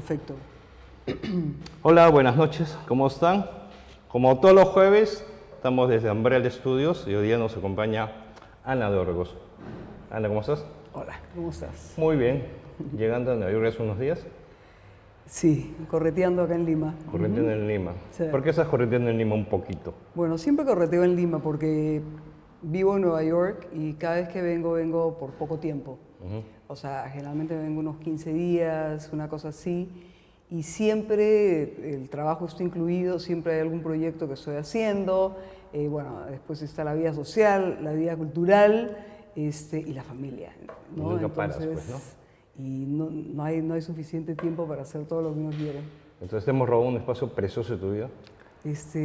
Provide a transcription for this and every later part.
Perfecto. Hola, buenas noches, ¿cómo están? Como todos los jueves, estamos desde Umbrella Studios y hoy día nos acompaña Ana de Orgos. Ana, ¿cómo estás? Hola, ¿cómo estás? Muy bien, llegando a Nueva York hace unos días, Sí, correteando acá en Lima. corriendo en Lima. Sí. ¿Por qué estás corriendo en Lima un poquito? Bueno, siempre correteo en Lima porque vivo en Nueva York y cada vez que vengo por poco tiempo. O sea, generalmente vengo unos 15 días, una cosa así, y siempre el trabajo está incluido, siempre hay algún proyecto que estoy haciendo. Bueno, después está la vida social, la vida cultural y la familia, ¿no? Nunca paras, pues, ¿no? Y no hay suficiente tiempo para hacer todo lo que uno quiere. Entonces te hemos robado un espacio precioso de tu vida.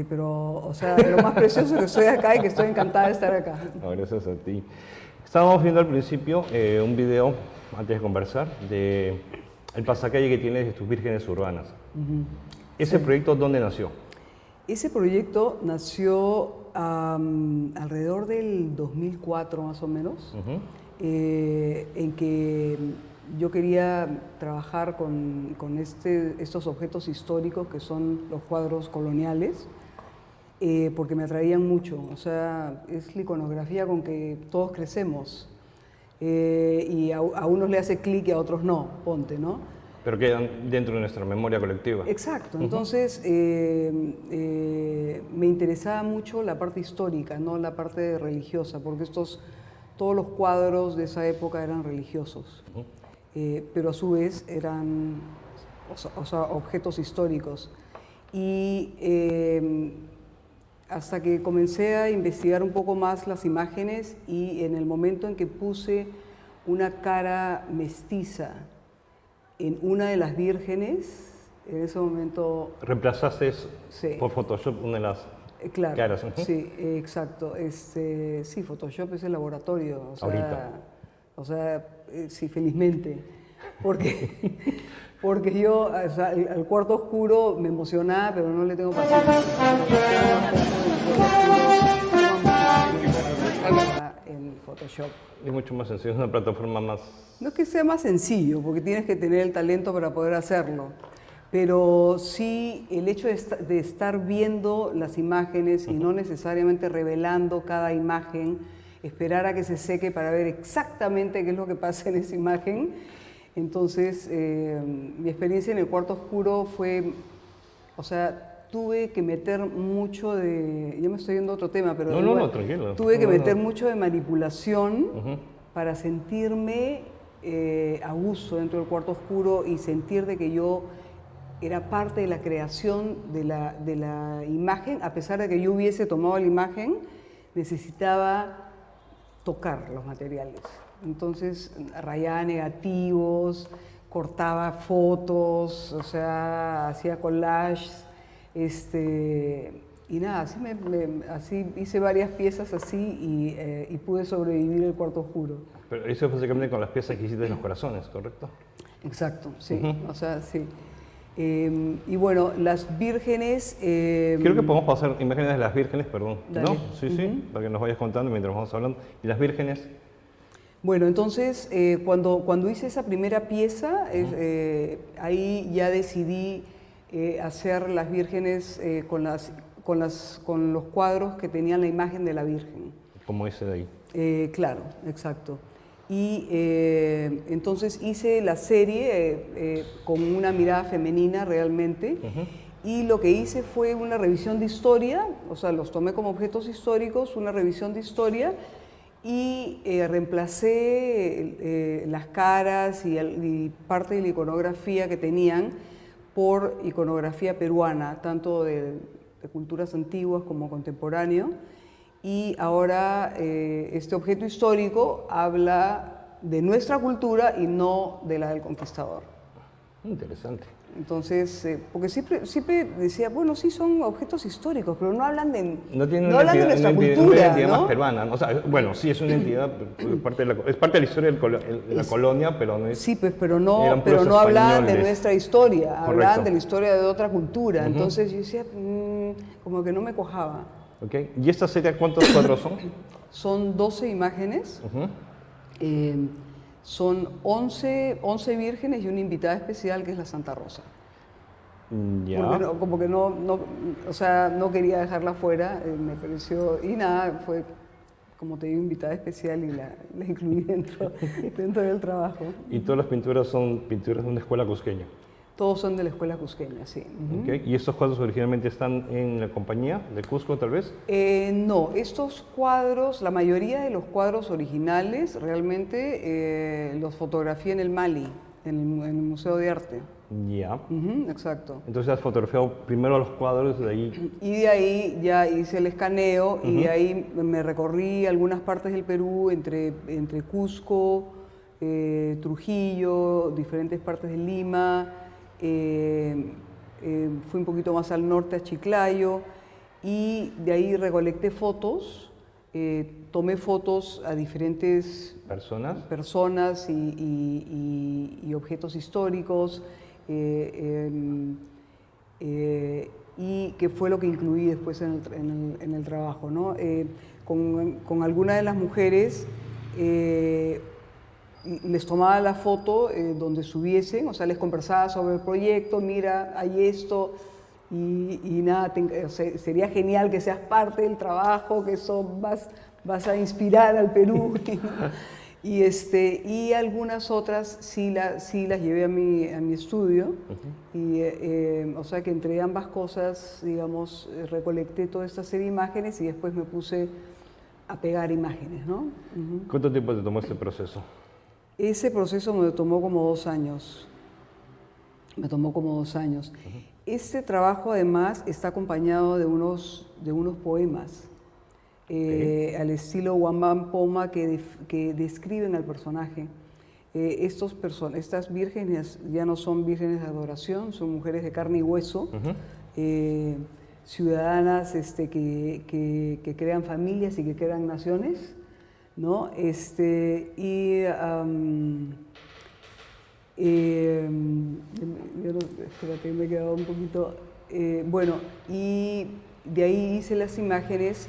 Pero, o sea, lo más precioso que estoy acá y que estoy encantada de estar acá. No, gracias a ti. Estábamos viendo al principio un video, antes de conversar, de el pasacalle que tienes de tus vírgenes urbanas. ¿Ese proyecto dónde nació? Ese proyecto nació alrededor del 2004 más o menos, en que yo quería trabajar con estos objetos históricos que son los cuadros coloniales, porque me atraían mucho. O sea, es la iconografía con que todos crecemos, y a unos le hace clic y a otros no, ponte, ¿no? Pero quedan dentro de nuestra memoria colectiva. Exacto, entonces me interesaba mucho la parte histórica, no la parte religiosa, porque todos los cuadros de esa época eran religiosos, pero a su vez eran objetos históricos. Y hasta que comencé a investigar un poco más las imágenes y en el momento en que puse una cara mestiza en una de las vírgenes, en ese momento... ¿Reemplazaste Sí. por Photoshop una de las Claro, caras? sí, exacto. Sí, Photoshop es el laboratorio. Ahorita. Sí, felizmente. Porque yo, o sea, al cuarto oscuro me emocionaba, pero no le tengo paciencia. En Photoshop. Es mucho más sencillo, es una plataforma más... No es que sea más sencillo, porque tienes que tener el talento para poder hacerlo, pero sí el hecho de estar viendo las imágenes y no necesariamente revelando cada imagen, esperar a que se seque para ver exactamente qué es lo que pasa en esa imagen. Entonces, mi experiencia en el cuarto oscuro fue, o sea, tuve que meter mucho de... Ya me estoy yendo a otro tema, pero No, tranquilo. Tuve que meter mucho de manipulación para sentirme a gusto dentro del cuarto oscuro y sentir de que yo era parte de la creación de la imagen. A pesar de que yo hubiese tomado la imagen, necesitaba tocar los materiales. Entonces rayaba negativos, cortaba fotos, o sea, hacía collages, y nada, así hice varias piezas así y pude sobrevivir el cuarto oscuro. Pero eso es básicamente con las piezas que hiciste en los corazones, ¿correcto? Exacto, sí, o sea, sí. Y bueno, las vírgenes... Creo que podemos pasar imágenes de las vírgenes, perdón. Dale. ¿No? Sí, para que nos vayas contando mientras vamos hablando. ¿Y las vírgenes? Bueno, entonces, cuando hice esa primera pieza, ahí ya decidí hacer las vírgenes con los cuadros que tenían la imagen de la Virgen. Como ese de ahí. Claro, exacto. Y entonces hice la serie con una mirada femenina realmente, y lo que hice fue una revisión de historia, o sea, los tomé como objetos históricos, una revisión de historia, y reemplacé las caras y parte de la iconografía que tenían por iconografía peruana, tanto de culturas antiguas como contemporáneo. Y ahora este objeto histórico habla de nuestra cultura y no de la del conquistador. Interesante. Entonces, porque siempre decía, bueno, sí son objetos históricos, pero no hablan de, No tiene no una hablan de entidad, nuestra una cultura, entidad ¿no? más peruana. O sea, bueno, sí es una entidad, es parte de la historia de la colonia, pero no es... Sí, pues, pero eran no puros hablaban de españoles. nuestra historia, hablaban Correcto. de la historia de otra cultura. Entonces yo decía, como que no me cuajaba. Okay. ¿Y esta serie cuántos cuadros son? Son 12 imágenes. Son 11 vírgenes y una invitada especial que es la Santa Rosa. Ya. Porque como que o sea, no quería dejarla fuera, me pareció, y nada, fue, como te digo, invitada especial y la incluí dentro del trabajo. ¿Y todas las pinturas son pinturas de una escuela cusqueña? Todos son de la escuela cusqueña, sí. Okay. ¿Y estos cuadros originalmente están en la compañía de Cusco, tal vez? No, estos cuadros, la mayoría de los cuadros originales, realmente los fotografié en el Mali, en el Museo de Arte. Ya. Exacto. Entonces has fotografiado primero los cuadros de ahí. Y de ahí ya hice el escaneo y de ahí me recorrí algunas partes del Perú, entre Cusco, Trujillo, diferentes partes de Lima. Fui un poquito más al norte a Chiclayo y de ahí recolecté fotos, tomé fotos a diferentes personas y objetos históricos y que fue lo que incluí después en el trabajo, ¿no? Con alguna de las mujeres les tomaba la foto donde subiesen, o sea, les conversaba sobre el proyecto, mira, hay esto, y nada, o sea, sería genial que seas parte del trabajo, que eso vas a inspirar al Perú. Y algunas otras sí las llevé a mi estudio, o sea que entre ambas cosas, digamos, recolecté toda esta serie de imágenes y después me puse a pegar imágenes, ¿no? ¿Cuánto tiempo te tomó este proceso? Ese proceso me tomó como 2 años. Me tomó como 2 años. Este trabajo además está acompañado de unos poemas al estilo Wambam Poma que describen al personaje. Estas vírgenes ya no son vírgenes de adoración, son mujeres de carne y hueso, ciudadanas que crean familias y que crean naciones, ¿no? Espérate, me he quedado un poquito... bueno, y de ahí hice las imágenes,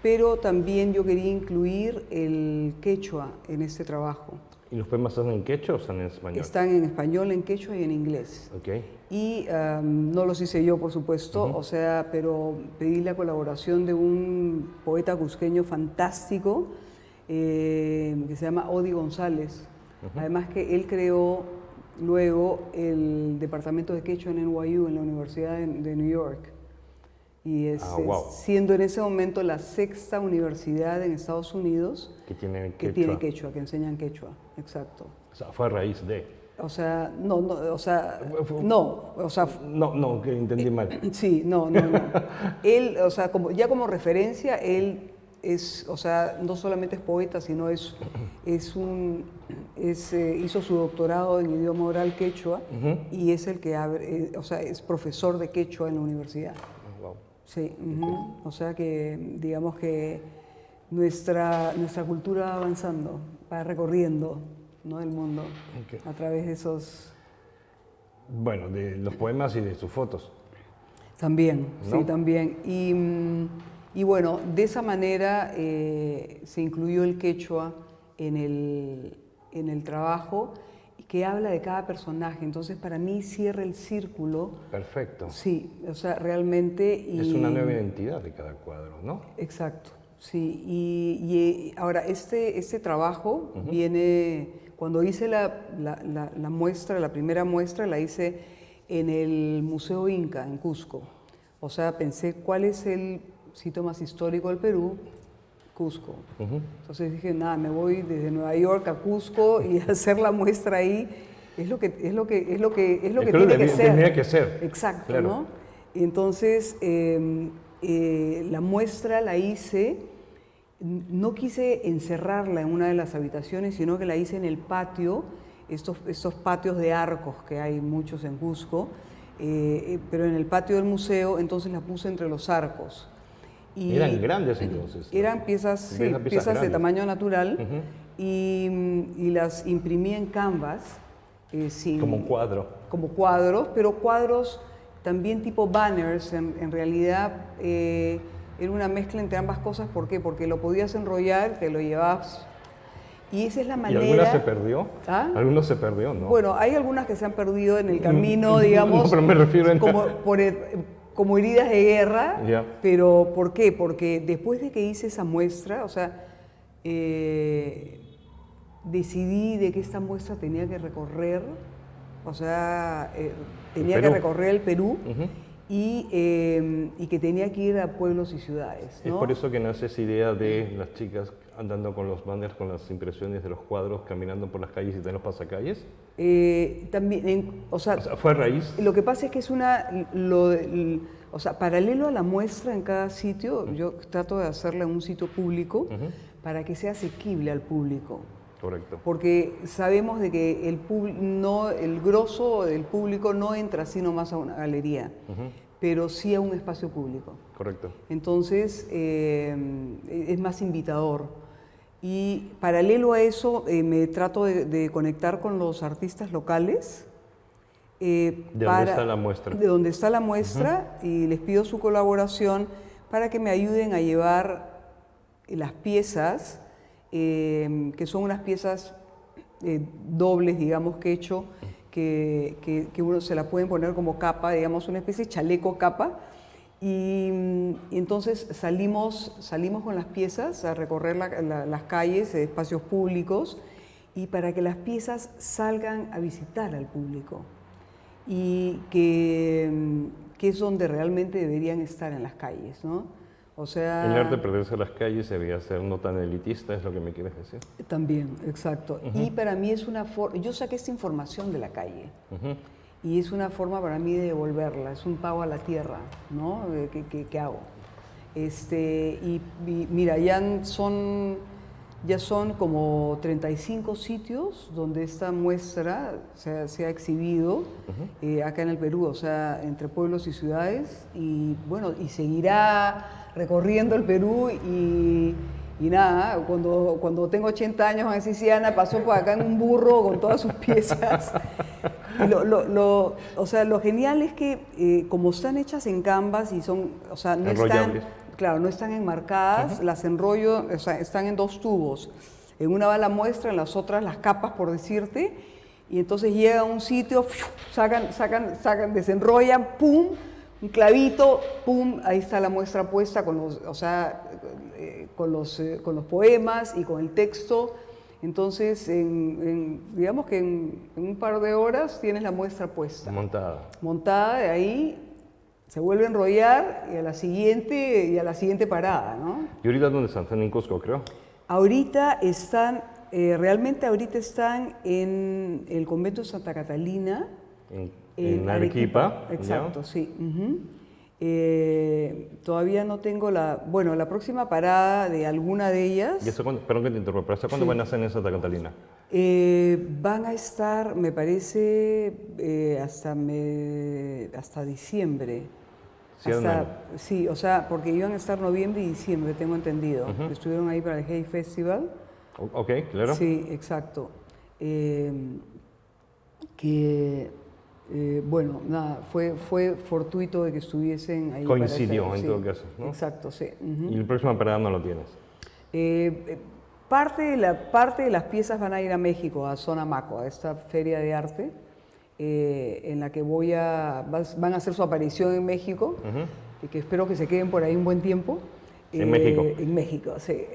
pero también yo quería incluir el quechua en este trabajo. ¿Y los poemas están en quechua o están en español? Están en español, en quechua y en inglés. Okay. Y no los hice yo, por supuesto, o sea, pero pedí la colaboración de un poeta cusqueño fantástico que se llama Odi González. Además que él creó luego el departamento de quechua en NYU, en la Universidad de New York. Y siendo en ese momento la 6ª universidad en Estados Unidos que tiene quechua, que enseñan quechua, exacto. O sea, fue a raíz de... O sea, no, que entendí mal. Sí, no. Él, o sea, como referencia, él es, o sea, no solamente es poeta, sino hizo su doctorado en idioma oral quechua y es el que o sea, es profesor de quechua en la universidad. Sí, o sea que digamos que nuestra cultura va avanzando, va recorriendo, ¿no?, el mundo a través de esos... Bueno, de los poemas y de sus fotos. También, ¿no? Sí, también. Y bueno, de esa manera se incluyó el quechua en el trabajo, que habla de cada personaje. Entonces, para mí cierra el círculo. Perfecto. Sí, o sea, realmente... Es una nueva identidad de cada cuadro, ¿no? Exacto, sí. Y ahora, este trabajo viene... Cuando hice la muestra, la primera muestra, la hice en el Museo Inca, en Cusco. O sea, pensé, ¿cuál es el sitio más histórico del Perú? Cusco. Entonces dije, nada, me voy desde Nueva York a Cusco y hacer la muestra ahí es lo que tiene que ser. Tenía que ser. Exacto, claro. ¿no? Y entonces la muestra la hice, no quise encerrarla en una de las habitaciones, sino que la hice en el patio, estos patios de arcos que hay muchos en Cusco, pero en el patio del museo, entonces la puse entre los arcos. Y eran grandes entonces. Eran piezas de tamaño natural y las imprimí en canvas. Como cuadro. Como cuadros, pero cuadros también tipo banners. En realidad era una mezcla entre ambas cosas. ¿Por qué? Porque lo podías enrollar, te lo llevabas Y esa es la ¿Y manera... alguna se perdió? ¿Ah? ¿Algunos se perdió? No. Bueno, hay algunas que se han perdido en el camino, digamos, No, pero me refiero en... como heridas de guerra. Ya. Pero ¿por qué? Porque después de que hice esa muestra, o sea, decidí de que esta muestra tenía que recorrer, o sea, tenía que recorrer el Perú. Y que tenía que ir a pueblos y ciudades, ¿no? Es por eso que nace esa idea de las chicas andando con los banners, con las impresiones de los cuadros, caminando por las calles y de los pasacalles. También, o sea, ¿fue a raíz? Lo que pasa es que es o sea, paralelo a la muestra en cada sitio, yo trato de hacerla en un sitio público para que sea asequible al público. Correcto. Porque sabemos de que el grosso del público no entra así nomás a una galería, pero sí a un espacio público. Correcto. Entonces, es más invitador. Y paralelo a eso, me trato de conectar con los artistas locales. ¿De dónde está la muestra? De donde está la muestra, y les pido su colaboración para que me ayuden a llevar las piezas, que son unas piezas dobles, digamos, que he hecho, que uno se la pueden poner como capa, digamos, una especie de chaleco capa, y entonces salimos con las piezas a recorrer las calles, espacios públicos, y para que las piezas salgan a visitar al público, y que es donde realmente deberían estar, en las calles, ¿no? O sea, el arte perderse a las calles debía ser no tan elitista, es lo que me quieres decir. También, exacto. Y para mí es una forma, yo saqué esta información de la calle, y es una forma para mí de devolverla, es un pago a la tierra, ¿no? ¿Qué hago? Y mira, ya son como 35 sitios donde esta muestra se ha exhibido acá en el Perú, o sea, entre pueblos y ciudades, y bueno, y seguirá recorriendo el Perú, y nada, cuando tengo 80 años, van a decir, sí, Ana pasó por acá en un burro con todas sus piezas. Y o sea, lo genial es que como están hechas en canvas y son, o sea, no están, claro, no están enmarcadas, las enrollo, o sea, están en 2 tubos. En una va la muestra, en las otras las capas, por decirte, y entonces llega a un sitio, sacan, desenrollan, pum, un clavito, pum, ahí está la muestra puesta con los poemas y con el texto. Entonces, digamos que en un par de horas tienes la muestra puesta. Montada, de ahí se vuelve a enrollar y a la siguiente parada, ¿no? ¿Y ahorita dónde están? Están en Cusco, creo. Ahorita están, realmente ahorita están en el convento de Santa Catalina. En Arequipa. Exacto, ¿ya? Sí. Todavía no tengo la próxima parada de alguna de ellas. ¿Y eso perdón que te interrumpa, ¿hasta cuándo van a estar en Santa Catalina? Van a estar, me parece, hasta diciembre. Sí, o sea, porque iban a estar noviembre y diciembre, tengo entendido. Estuvieron ahí para el Hey Festival. Ok, claro. Sí, exacto. Bueno, nada, fue fortuito de que estuviesen ahí. Coincidió en todo caso, ¿no? Exacto, sí. ¿Y la próxima parada no lo tienes? Parte de las piezas van a ir a México, a Sonamaco, a esta feria de arte, en la que van a hacer su aparición en México, y que espero que se queden por ahí un buen tiempo. ¿En México? En México, sí.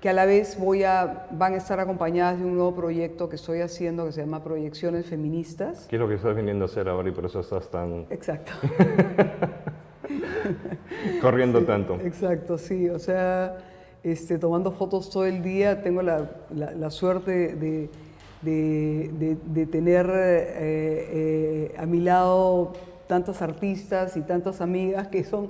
Que a la vez van a estar acompañadas de un nuevo proyecto que estoy haciendo que se llama Proyecciones Feministas. ¿Qué es lo que estás viniendo a hacer ahora y por eso estás tan... Exacto. corriendo sí, tanto? Exacto, sí. O sea, tomando fotos todo el día, tengo la suerte de tener a mi lado tantas artistas y tantas amigas que son...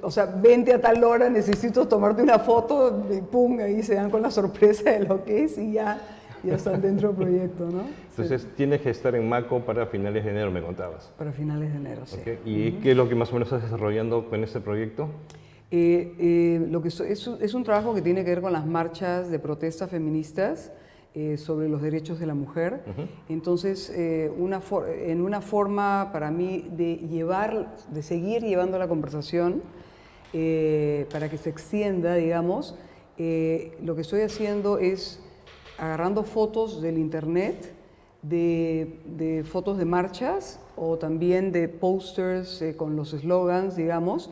O sea, vente a tal hora, necesito tomarte una foto, y pum, ahí se dan con la sorpresa de lo que es y ya están dentro del proyecto, ¿no? Entonces, sí. Tienes que estar en Maco para finales de enero, me contabas. Para finales de enero, sí. Okay. ¿Y qué es lo que más o menos estás desarrollando con este proyecto? Es un trabajo que tiene que ver con las marchas de protesta feministas sobre los derechos de la mujer. Entonces, en una forma para mí de seguir llevando la conversación para que se extienda, digamos, lo que estoy haciendo es agarrando fotos del internet, de fotos de marchas o también de posters con los slogans, digamos,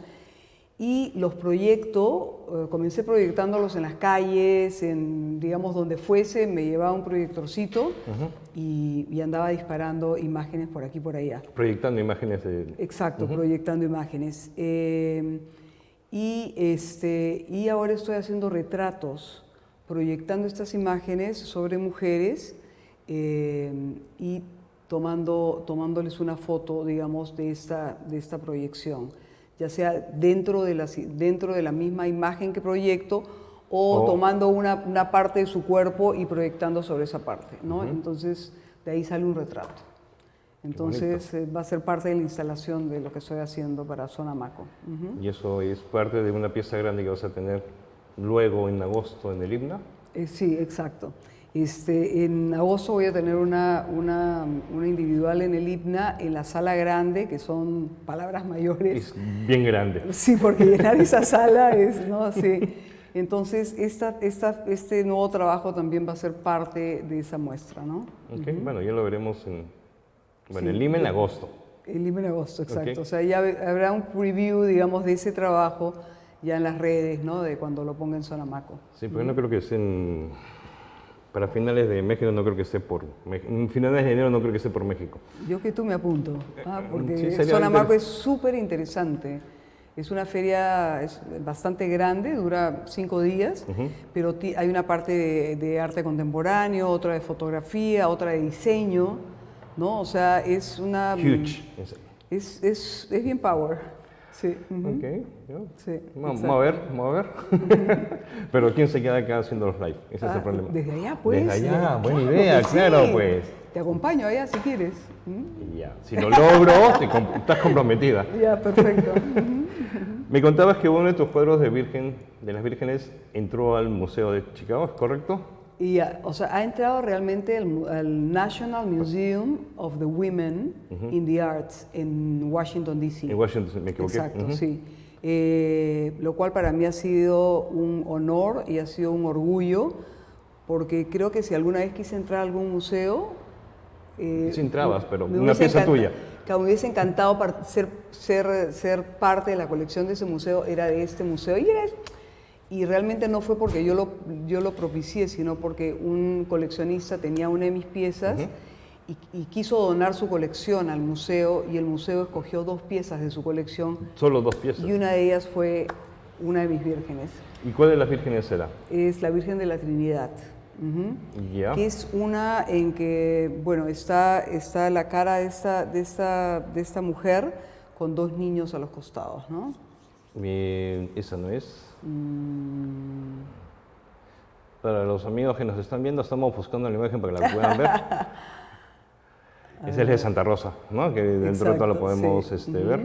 y los proyecto, comencé proyectándolos en las calles, en, digamos, donde fuese, me llevaba un proyectorcito y andaba disparando imágenes por aquí y por allá. Proyectando imágenes de... Exacto, proyectando imágenes. Y ahora estoy haciendo retratos, proyectando estas imágenes sobre mujeres y tomándoles una foto, digamos, de esta proyección, ya sea dentro de la misma imagen que proyecto o tomando una parte de su cuerpo y proyectando sobre esa parte, ¿no? Entonces, de ahí sale un retrato. Entonces, va a ser parte de la instalación de lo que estoy haciendo para Sonamaco. ¿Y eso es parte de una pieza grande que vas a tener luego en agosto en el IBNA? Sí, exacto. En agosto voy a tener una individual en el IBNA, en la sala grande, que son palabras mayores. Es bien grande. Sí, porque llenar esa sala es, ¿no? Sí. Entonces, este nuevo trabajo también va a ser parte de esa muestra, ¿no? Okay. Bueno, ya lo veremos el IMA en agosto. El IMA en agosto, exacto. O sea, ya habrá un preview, digamos, de ese trabajo ya en las redes, ¿no? De cuando lo ponga en Sonamaco. Sí, pero no creo que estén... Para finales de México no creo que esté por México. Finales de enero no creo que esté por México. Yo que tú me apunto, porque sí, Sonamaco es súper interesante. Es una feria bastante grande, dura 5 días, pero hay una parte de arte contemporáneo, otra de fotografía, otra de diseño, ¿no? O sea, es una... Huge. Es bien power. Sí. Ok, yeah. Sí, vamos a ver. Pero ¿quién se queda acá haciendo los live? Ese es el problema. Desde allá, pues. Desde allá, buena idea, claro, pues. Te acompaño allá si quieres. Y ya, si lo logro, estás comprometida. Ya, perfecto. Me contabas que uno de tus cuadros de las vírgenes entró al Museo de Chicago, ¿es correcto? Y, o sea, ha entrado realmente al National Museum of the Women in the Arts en Washington, D.C. En Washington, me equivoqué. Exacto, sí. Lo cual para mí ha sido un honor y ha sido un orgullo, porque creo que si alguna vez quise entrar a algún museo... sí entrabas, pero una pieza tuya. Que me hubiese encantado ser parte de la colección de ese museo, era de este museo. Y realmente no fue porque yo lo propicié, sino porque un coleccionista tenía una de mis piezas y quiso donar su colección al museo, y el museo escogió 2 piezas de su colección. Solo 2 piezas. Y una de ellas fue una de mis vírgenes. ¿Y cuál de las vírgenes será? Es la Virgen de la Trinidad. Ya. Que es una en que, bueno, está la cara de esta mujer con 2 niños a los costados, ¿no? Esa no es. Para los amigos que nos están viendo, estamos buscando la imagen para que la puedan ver. Esa es la de Santa Rosa, ¿no? Que dentro de todo lo podemos ver.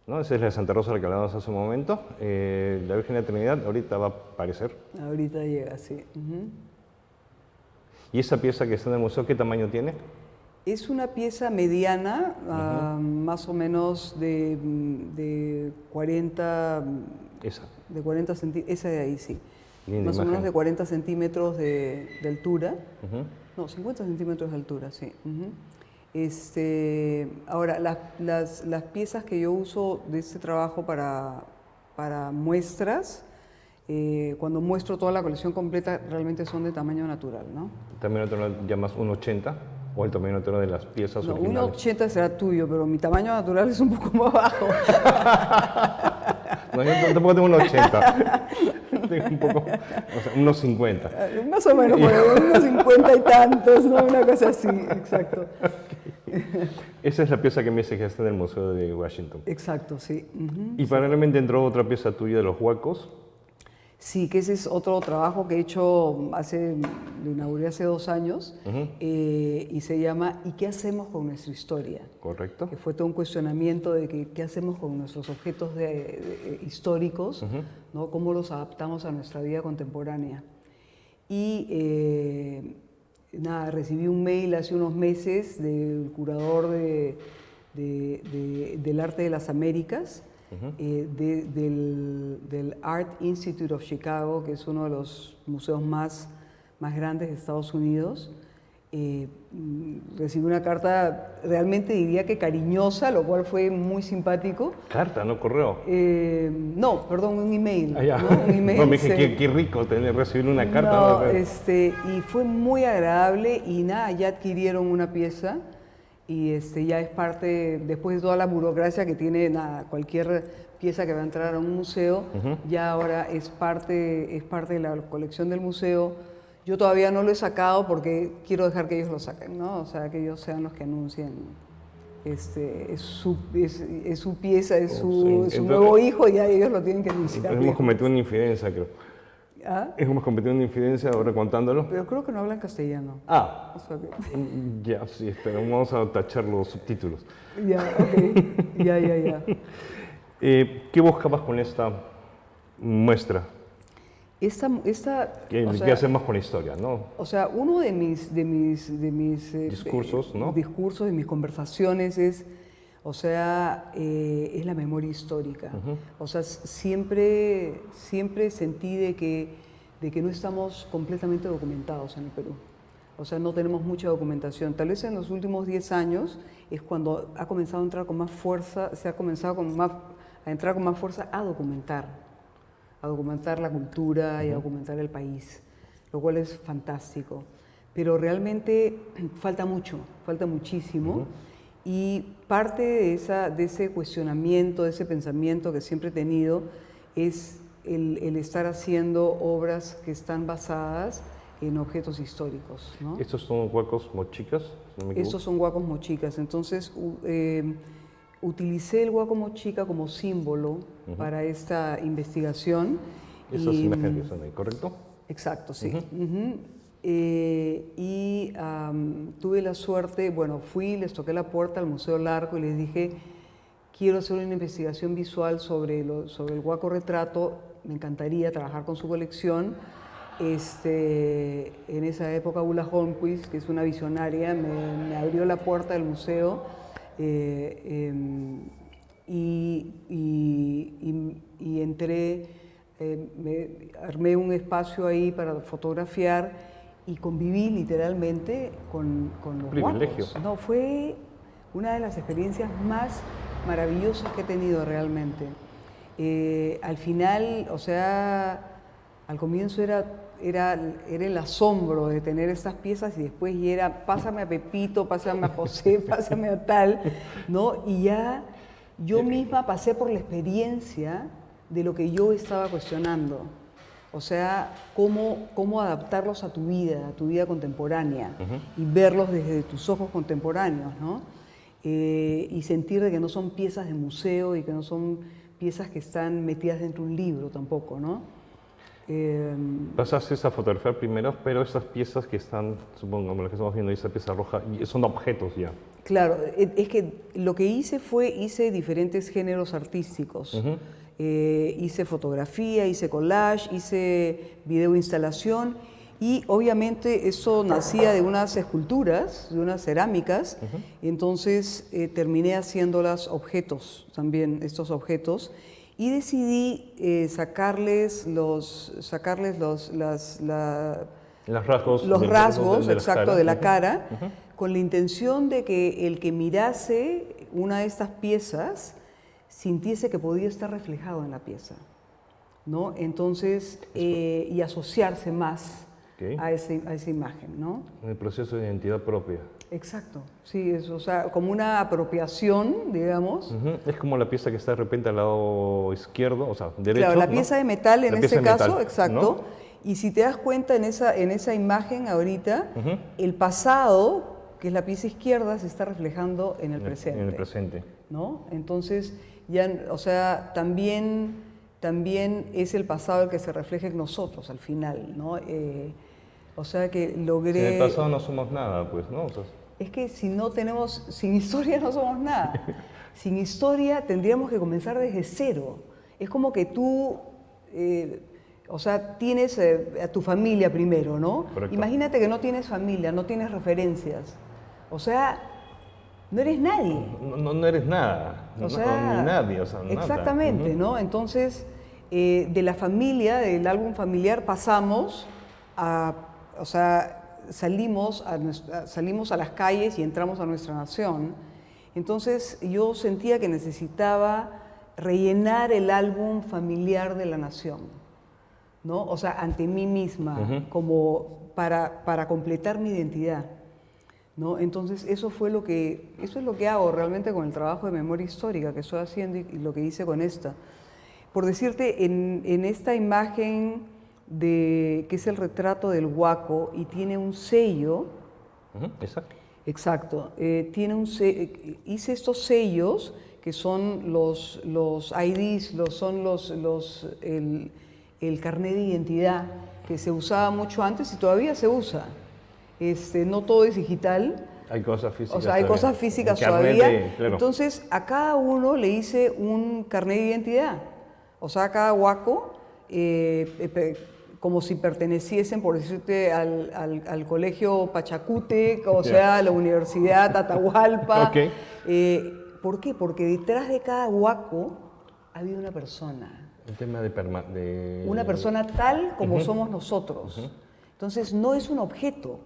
¿No? Esa es la de Santa Rosa, la que hablábamos hace un momento. La Virgen de la Trinidad ahorita va a aparecer. Ahorita llega, sí. ¿Y esa pieza que está en el museo, qué tamaño tiene? Es una pieza mediana, más o menos de 40... Esa. De 40 centímetros, esa de ahí, sí. Linda más imagen. o menos de 40 centímetros de altura. No, 50 centímetros de altura, sí. Ahora, las piezas que yo uso de este trabajo para muestras, cuando muestro toda la colección completa, realmente son de tamaño natural, ¿no? ¿Tamaño natural llamas 1,80? ¿O el tamaño natural de las piezas No, originales? 1,80 será tuyo, pero mi tamaño natural es un poco más bajo. No, yo tampoco tengo 1,80. Tengo un poco, o sea, unos 50. Más o menos, unos 50 y tantos, ¿no? Una cosa así, exacto. Okay. Esa es la pieza que me dice que está en el Museo de Washington. Exacto, sí. Y paralelamente entró otra pieza tuya de los huacos. Sí, que ese es otro trabajo que he hecho, lo inauguré hace 2 años, y se llama ¿Y qué hacemos con nuestra historia? Correcto. Que fue todo un cuestionamiento de qué hacemos con nuestros objetos históricos, ¿no? Cómo los adaptamos a nuestra vida contemporánea. Y nada, recibí un mail hace unos meses del curador del arte de las Américas, del Art Institute of Chicago, que es uno de los museos más grandes de Estados Unidos. Recibí una carta, realmente diría que cariñosa, lo cual fue muy simpático. ¿Carta, no correo? No, perdón, un email. ¿No? Un email. No, me dije, qué rico recibir una carta. No, y fue muy agradable y nada, ya adquirieron una pieza y ya es parte, después de toda la burocracia que tiene cualquier pieza que va a entrar a un museo, ya ahora es parte de la colección del museo. Yo todavía no lo he sacado porque quiero dejar que ellos lo saquen, ¿no? O sea, que ellos sean los que anuncien. Es su pieza, es su nuevo hijo, y ya ellos lo tienen que anunciar. Hemos cometido una infidencia, creo. ¿Ah? Hemos cometido una infidencia ahora contándolo. Pero creo que no hablan castellano. Ah, o sea que... ya, sí, pero vamos a tachar los subtítulos. Ya, ok. Ya. ¿Qué buscabas con esta muestra? ¿Qué hacemos con la historia, no? O sea, uno de mis discursos, ¿no? Discursos, de mis conversaciones es la memoria histórica. O sea, siempre sentí de que no estamos completamente documentados en el Perú. O sea, no tenemos mucha documentación. Tal vez en los últimos 10 años es cuando ha comenzado a entrar con más fuerza, a entrar con más fuerza a documentar la cultura y a documentar el país, lo cual es fantástico. Pero realmente falta muchísimo. Y parte de ese cuestionamiento, de ese pensamiento que siempre he tenido, es el estar haciendo obras que están basadas en objetos históricos, ¿no? ¿Estos son huacos mochicas? Si no me equivoco. Estos son huacos mochicas. Entonces, utilicé el huaco mochica como símbolo para esta investigación. Esas imágenes que están ahí, ¿correcto? Exacto, sí. Tuve la suerte, les toqué la puerta al Museo Larco y les dije, quiero hacer una investigación visual sobre el huaco retrato, me encantaría trabajar con su colección. En esa época Ulla Holmquist, que es una visionaria, me abrió la puerta del museo y entré, armé un espacio ahí para fotografiar y conviví literalmente con los privilegio. huacos. No, fue una de las experiencias más maravillosas que he tenido realmente. Al final, al comienzo era el asombro de tener estas piezas y después era pásame a Pepito, pásame a José, pásame a tal, ¿no? Y ya yo misma pasé por la experiencia de lo que yo estaba cuestionando. O sea, cómo adaptarlos a tu vida contemporánea y verlos desde tus ojos contemporáneos, ¿no? Y sentir de que no son piezas de museo y que no son piezas que están metidas dentro de un libro tampoco, ¿no? Pasaste a fotografiar primero, pero esas piezas que están, supongo, lo que estamos viendo, esa pieza roja, son objetos ya. Claro, es que lo que hice diferentes géneros artísticos. Hice fotografía, hice collage, hice video instalación y obviamente eso nacía de unas esculturas, de unas cerámicas, entonces terminé haciéndolas objetos también, estos objetos. Y decidí sacarles los rasgos exacto, de la cara, con la intención de que el que mirase una de estas piezas sintiese que podía estar reflejado en la pieza, ¿no? Entonces, y asociarse más a esa imagen, ¿no? El proceso de identidad propia. Exacto, sí, como una apropiación, digamos. Es como la pieza que está de repente al lado izquierdo, derecho. Claro, la ¿no? pieza de metal en ese caso, metal, exacto. ¿no? Y si te das cuenta en esa imagen ahorita, el pasado, que es la pieza izquierda, se está reflejando en el presente. En el presente. ¿No? Entonces, también es el pasado el que se refleja en nosotros al final, ¿no? Que logré... Si en el pasado no somos nada, pues, ¿no? Es que sin historia no somos nada. Sin historia tendríamos que comenzar desde cero. Es como que tú, tienes a tu familia primero, ¿no? Correcto. Imagínate que no tienes familia, no tienes referencias. no eres nadie. No eres nada, O sea, ni nadie, o sea, nada. exactamente, ¿no? Entonces, de la familia, del álbum familiar, pasamos a, o sea, salimos a las calles y entramos a nuestra nación. Entonces, yo sentía que necesitaba rellenar el álbum familiar de la nación, ¿no? O sea, ante mí misma, como para completar mi identidad, ¿no? Entonces, eso es lo que hago realmente con el trabajo de memoria histórica que estoy haciendo y lo que hice con esta. Por decirte, en esta imagen que es el retrato del Huaco y tiene un sello. Exacto. Exacto. Hice estos sellos que son los IDs, el carnet de identidad que se usaba mucho antes y todavía se usa. No todo es digital. Hay cosas físicas. O sea, hay todavía. cosas físicas todavía. Claro. Entonces, a cada uno le hice un carnet de identidad. O sea, a cada huaco, como si perteneciesen, por decirte, al colegio Pachacute, o sea, a la Universidad Atahualpa. Okay. ¿Por qué? Porque detrás de cada huaco había una persona. El tema de... Una persona tal como somos nosotros. Entonces, no es un objeto.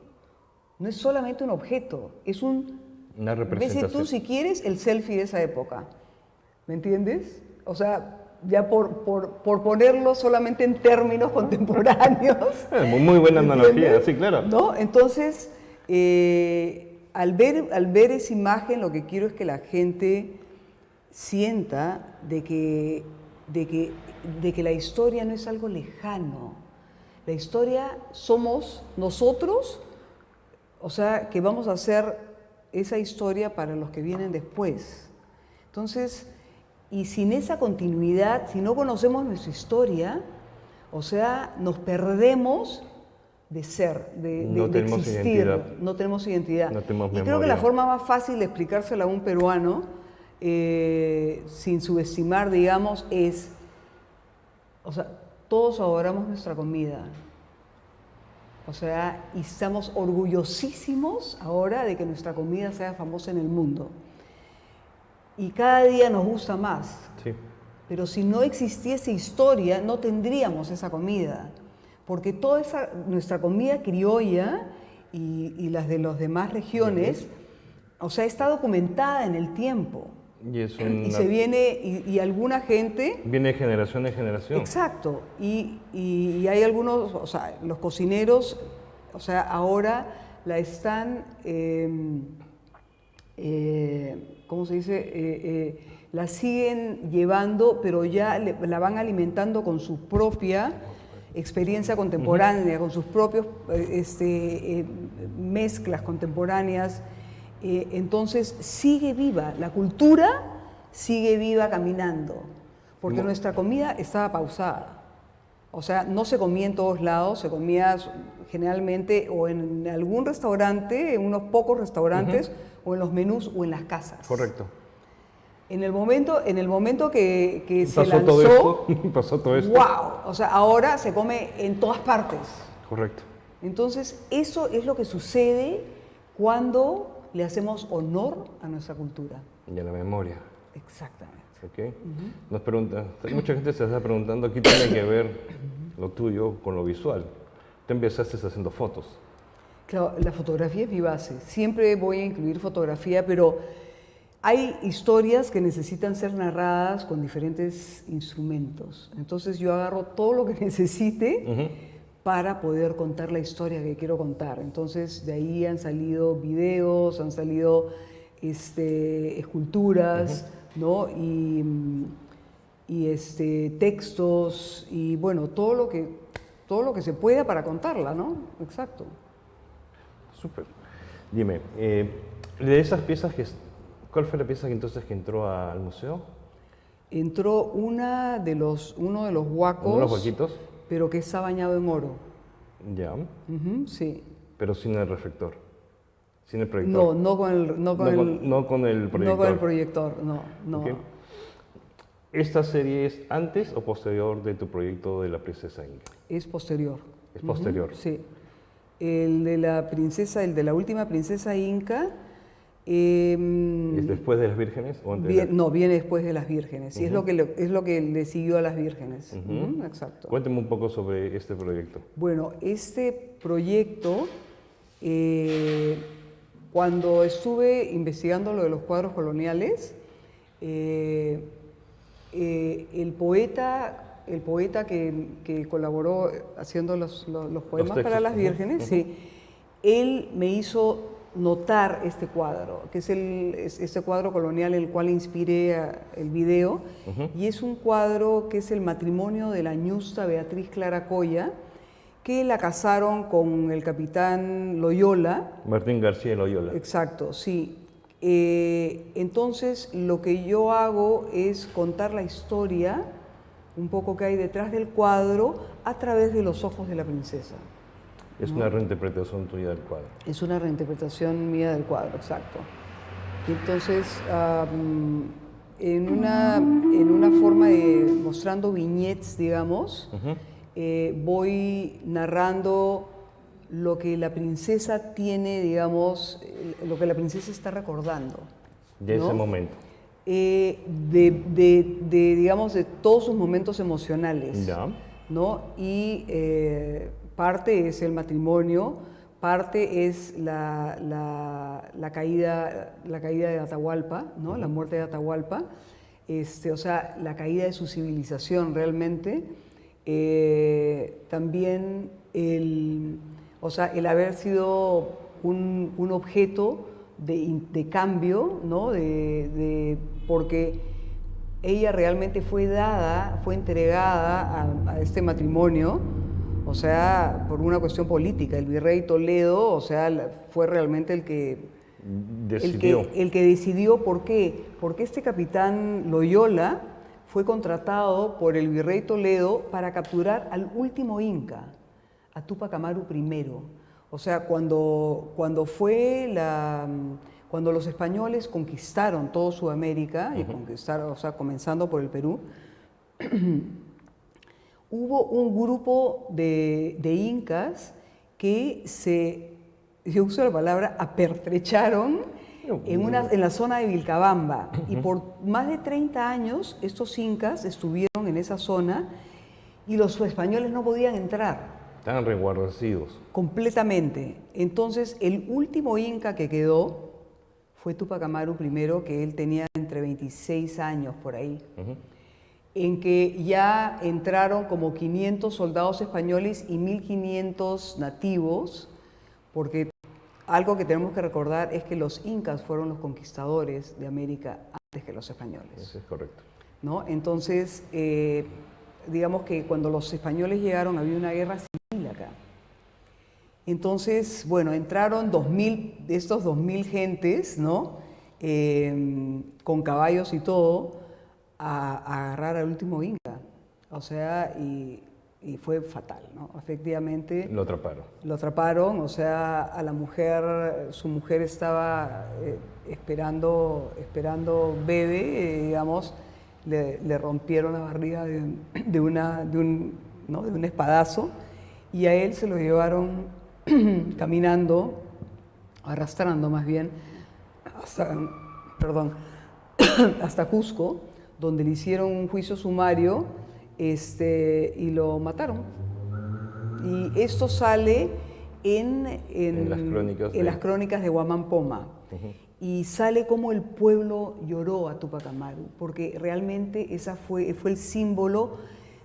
No es solamente un objeto, es una representación. Ves tú, si quieres, el selfie de esa época. ¿Me entiendes? O sea, ya por ponerlo solamente en términos contemporáneos. Muy buena analogía, sí, claro. ¿No? Entonces, al ver esa imagen, lo que quiero es que la gente sienta de que la historia no es algo lejano. La historia somos nosotros. O sea, que vamos a hacer esa historia para los que vienen después. Entonces, y sin esa continuidad, si no conocemos nuestra historia, o sea, nos perdemos de ser, de existir. Identidad. No tenemos identidad. No tenemos memoria. Y creo que la forma más fácil de explicársela a un peruano, sin subestimar, digamos, es, o sea, todos adoramos nuestra comida. O sea, y estamos orgullosísimos ahora de que nuestra comida sea famosa en el mundo. Y cada día nos gusta más. Sí. Pero si no existiese historia, no tendríamos esa comida. Porque toda nuestra comida criolla y las de las demás regiones, o sea, está documentada en el tiempo. Y se viene, y alguna gente... Viene de generación en generación. Exacto. Y hay algunos, o sea, los cocineros, o sea, ahora la están, ¿cómo se dice? La siguen llevando, pero ya la van alimentando con su propia experiencia contemporánea, con sus propios mezclas contemporáneas. Entonces sigue viva, la cultura sigue viva caminando, porque nuestra comida estaba pausada. O sea, no se comía en todos lados, se comía generalmente o en algún restaurante, en unos pocos restaurantes, o en los menús o en las casas. Correcto. En el momento que se lanzó, pasó todo esto. ¡Wow! O sea, ahora se come en todas partes. Correcto. Entonces, eso es lo que sucede cuando le hacemos honor a nuestra cultura. Y a la memoria. Exactamente. Okay. Nos pregunta, mucha gente se está preguntando, ¿qué tiene que ver lo tuyo con lo visual? Tú empezaste haciendo fotos. Claro, la fotografía es mi base. Siempre voy a incluir fotografía, pero hay historias que necesitan ser narradas con diferentes instrumentos. Entonces yo agarro todo lo que necesite para poder contar la historia que quiero contar. Entonces de ahí han salido videos, han salido esculturas, ¿no? Y textos y bueno, todo lo que se pueda para contarla, ¿no? Exacto. Súper. Dime, de esas piezas, ¿cuál fue la pieza que entró al museo? Entró uno de los huacos. ¿Uno de los huaquitos? Pero que está bañado en oro. Ya. Sí. Pero sin el reflector. Sin el proyector. No con el proyector. No con el proyector, no. Okay. ¿Esta serie es antes o posterior de tu proyecto de la princesa Inca? Es posterior. ¿Es posterior? Sí. El de la última princesa Inca ¿Es después de las vírgenes o antes de No, viene después de las vírgenes. Y es lo que le siguió a las vírgenes. Exacto. Cuénteme un poco sobre este proyecto. Bueno, este proyecto, cuando estuve investigando lo de los cuadros coloniales, el poeta que colaboró haciendo los poemas para las vírgenes, sí, él me hizo notar este cuadro, que es este cuadro colonial el cual inspiré el video, y es un cuadro que es el matrimonio de la ñusta Beatriz Clara Coya, que la casaron con el capitán Loyola. Martín García Loyola. Exacto, sí. Entonces, lo que yo hago es contar la historia, un poco que hay detrás del cuadro, a través de los ojos de la princesa. Es una reinterpretación tuya del cuadro. Es una reinterpretación mía del cuadro, exacto. Y entonces, en una forma de mostrando viñetes, digamos, voy narrando lo que la princesa tiene, digamos, lo que la princesa está recordando. De ese momento. Digamos, de todos sus momentos emocionales. Ya. ¿No? Y parte es el matrimonio, parte es la caída de Atahualpa, ¿no? La muerte de Atahualpa, o sea, la caída de su civilización realmente. También el haber sido un objeto de cambio, ¿no? Porque ella realmente fue entregada a este matrimonio, o sea, por una cuestión política. El virrey Toledo, o sea, fue realmente el que decidió. ¿Por qué? Porque este capitán Loyola fue contratado por el virrey Toledo para capturar al último inca, a Túpac Amaru I. O sea, cuando los españoles conquistaron toda Sudamérica, y conquistaron, o sea, comenzando por el Perú, hubo un grupo de incas que yo uso la palabra, apertrecharon en la zona de Vilcabamba. Y por más de 30 años estos incas estuvieron en esa zona y los españoles no podían entrar. Estaban resguardados. Completamente. Entonces, el último inca que quedó fue Túpac Amaru I, que él tenía entre 26 años por ahí, en que ya entraron como 500 soldados españoles y 1500 nativos, porque algo que tenemos que recordar es que los incas fueron los conquistadores de América antes que los españoles. Eso es correcto. ¿No? Entonces, digamos que cuando los españoles llegaron había una guerra civil acá. Entonces, bueno, entraron 2000 gentes, ¿no? Con caballos y todo, a agarrar al último inca. O sea, y fue fatal, ¿no? Efectivamente. Lo atraparon. Lo atraparon, o sea, a la mujer, su mujer estaba esperando bebé, digamos, le rompieron la barriga de un espadazo, y a él se lo llevaron caminando, arrastrando más bien, hasta Cusco, donde le hicieron un juicio sumario y lo mataron. Y esto sale en las crónicas de Guamán Poma. Y sale como el pueblo lloró a Túpac Amaru, porque realmente esa fue el símbolo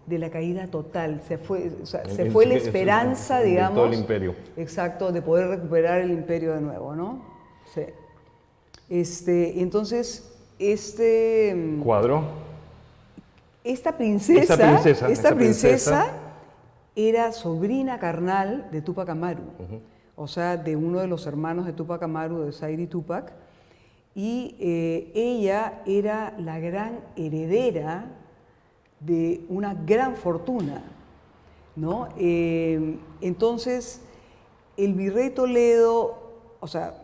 de la caída total. Se fue la esperanza, digamos, de todo el imperio. Exacto, de poder recuperar el imperio de nuevo, ¿no? Sí. Entonces, cuadro. Esta princesa era sobrina carnal de Túpac Amaru, o sea, de uno de los hermanos de Túpac Amaru, de Zaire Túpac, y ella era la gran heredera de una gran fortuna, ¿no? Entonces, el virrey Toledo, o sea,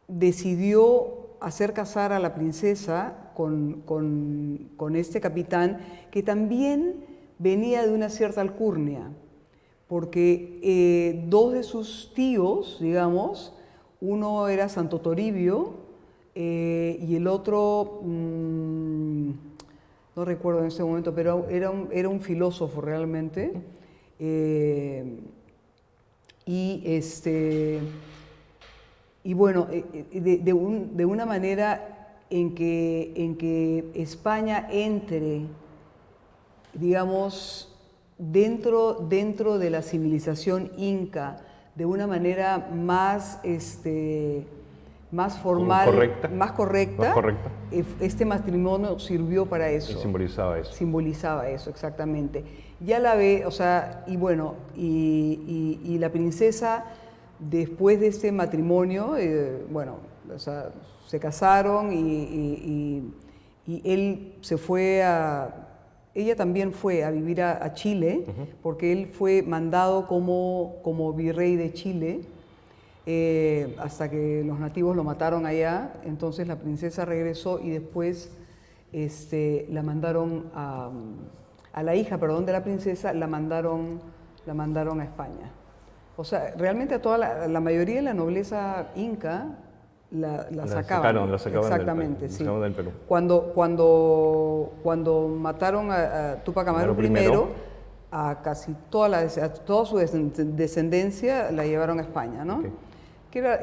decidió hacer casar a la princesa con este capitán, que también venía de una cierta alcurnia, porque dos de sus tíos, digamos, uno era Santo Toribio y el otro, no recuerdo en este momento, pero era un filósofo realmente. Y bueno, de una manera en que España entre, digamos, dentro de la civilización inca, de una manera más formal, más correcta. Este matrimonio sirvió para eso. Y simbolizaba eso. Simbolizaba eso, exactamente. Ya la ve, o sea, y bueno, y la princesa, después de este matrimonio, bueno, o sea, se casaron y él se fue ella también fue a vivir a Chile, porque él fue mandado como virrey de Chile, hasta que los nativos lo mataron allá. Entonces la princesa regresó y después la mandaron a la hija, perdón, de la princesa, la mandaron a España. O sea, realmente a toda la mayoría de la nobleza inca la sacaban. La sacaban exactamente, del, sí. del Perú. Cuando mataron a Túpac Amaru I, a casi toda su descendencia la llevaron a España, ¿no? Okay.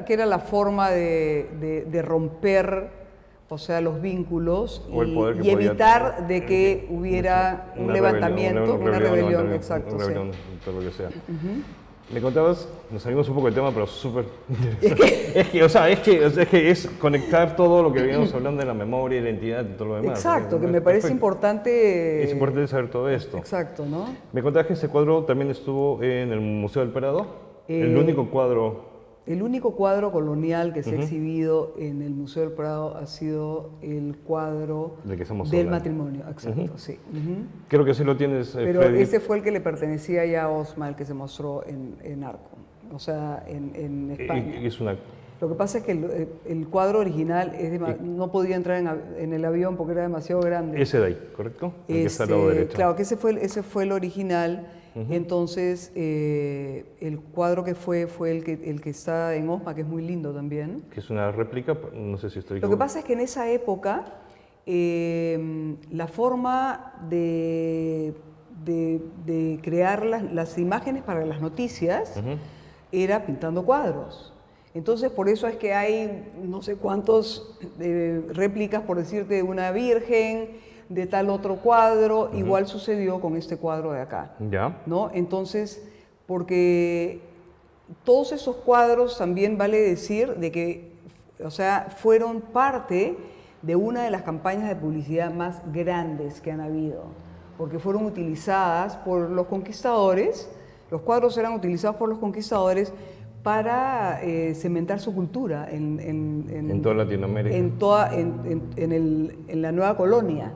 Que era la forma de romper, o sea, los vínculos y evitar de que hubiera un levantamiento, una rebelión, exacto. Una rebelión, todo lo que sea. Me contabas, nos salimos un poco del tema, pero súper... es que es conectar todo lo que veníamos hablando de la memoria, la identidad y todo lo demás. Exacto, que me parece importante... Es importante saber todo esto. Exacto, ¿no? Me contabas que ese cuadro también estuvo en el Museo del Prado, el único cuadro... El único cuadro colonial que se ha exhibido en el Museo del Prado ha sido el cuadro del matrimonio. Exacto, sí. Creo que sí lo tienes, pero Freddy. ese fue el que le pertenecía ya a Osma, el que se mostró en Arco, o sea, en España. Es una... Lo que pasa es que el cuadro original no podía entrar en el avión porque era demasiado grande. Ese de ahí, ¿correcto? El que está al lado derecho. Claro, que ese fue el original. Entonces, el cuadro que fue el que está en Osma, que es muy lindo también. Que es una réplica, no sé si estoy... Lo que pasa es que en esa época, la forma de crear las imágenes para las noticias era pintando cuadros. Entonces, por eso es que hay no sé cuántos réplicas, por decirte, de una virgen, de tal otro cuadro. Igual sucedió con este cuadro de acá. Ya. ¿No? Entonces, porque todos esos cuadros también vale decir de que, o sea, fueron parte de una de las campañas de publicidad más grandes que han habido, porque fueron utilizadas por los conquistadores. Los cuadros eran utilizados por los conquistadores para cementar su cultura en toda Latinoamérica. En la nueva colonia,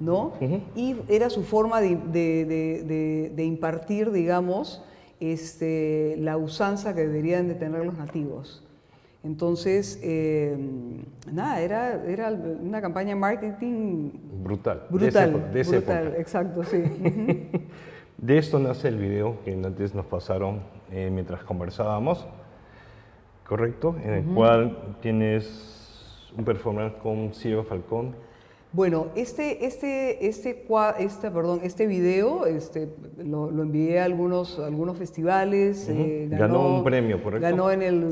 ¿no? Y era su forma de impartir, digamos, la usanza que deberían de tener los nativos. Entonces, nada, era una campaña de marketing brutal. De esa época. Exacto, sí. De esto nace el video que antes nos pasaron mientras conversábamos, ¿correcto? En el cual tienes un performance con Silvia Falcón. Bueno, este video lo envié a algunos festivales. Ganó un premio, ¿correcto? Ganó en el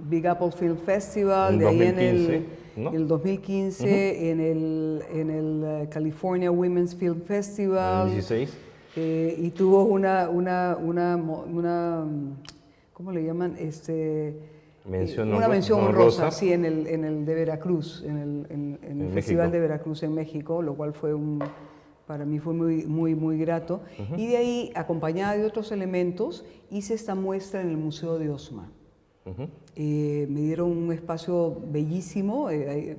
Big Apple Film Festival, en de 2015, ahí en el 2015, en el California Women's Film Festival. En el 2016. Y tuvo una ¿cómo le llaman? Una mención honrosa, sí, en el de Veracruz, en el Festival de Veracruz en México, lo cual para mí fue muy grato. Y de ahí, acompañada de otros elementos, hice esta muestra en el Museo de Osma. Me dieron un espacio bellísimo.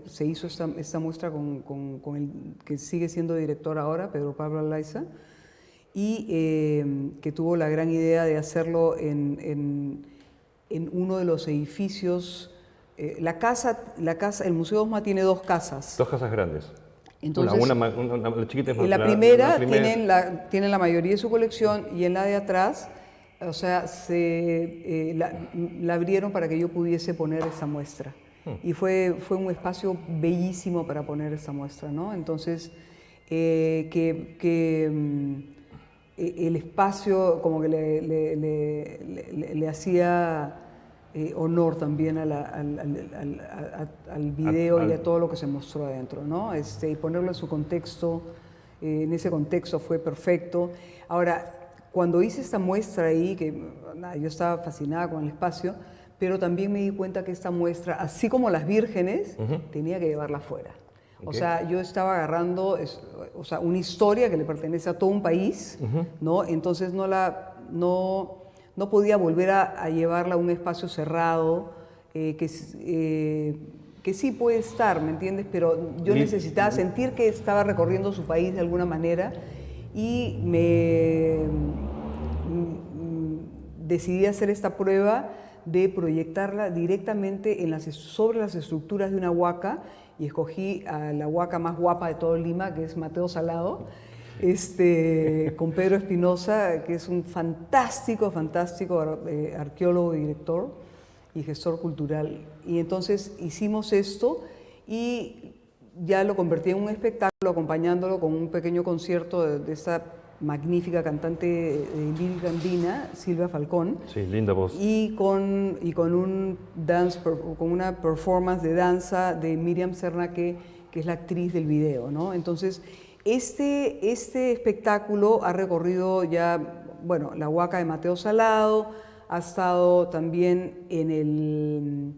Se hizo esta muestra con el que sigue siendo director ahora, Pedro Pablo Alaiza, y que tuvo la gran idea de hacerlo en uno de los edificios. El Museo de Osma tiene dos casas. Dos casas grandes. Entonces, la chiquita es más, la primera tiene la mayoría de su colección, y en la de atrás, o sea, la abrieron para que yo pudiese poner esa muestra. Y fue un espacio bellísimo para poner esa muestra, ¿no? Entonces, el espacio como que le hacía honor también al video y a todo lo que se mostró adentro, ¿no? Y ponerlo en su contexto, en ese contexto fue perfecto. Ahora, cuando hice esta muestra ahí, que nada, yo estaba fascinada con el espacio, pero también me di cuenta que esta muestra, así como las vírgenes, tenía que llevarla afuera. O sea, yo estaba agarrando una historia que le pertenece a todo un país, ¿no? Entonces no podía volver a llevarla a un espacio cerrado, que sí puede estar, ¿me entiendes? Pero yo necesitaba sentir que estaba recorriendo su país de alguna manera y decidí hacer esta prueba de proyectarla directamente sobre las estructuras de una huaca, y escogí a la huaca más guapa de todo Lima, que es Mateo Salado, con Pedro Espinosa, que es un fantástico arqueólogo y director y gestor cultural. Y entonces hicimos esto y ya lo convertí en un espectáculo, acompañándolo con un pequeño concierto de esta magnífica cantante lírica andina, Silvia Falcón. Sí, linda voz. Y con una performance de danza de Miriam Serna, que es la actriz del video, ¿no? Entonces, este espectáculo ha recorrido ya, bueno, la huaca de Mateo Salado, ha estado también en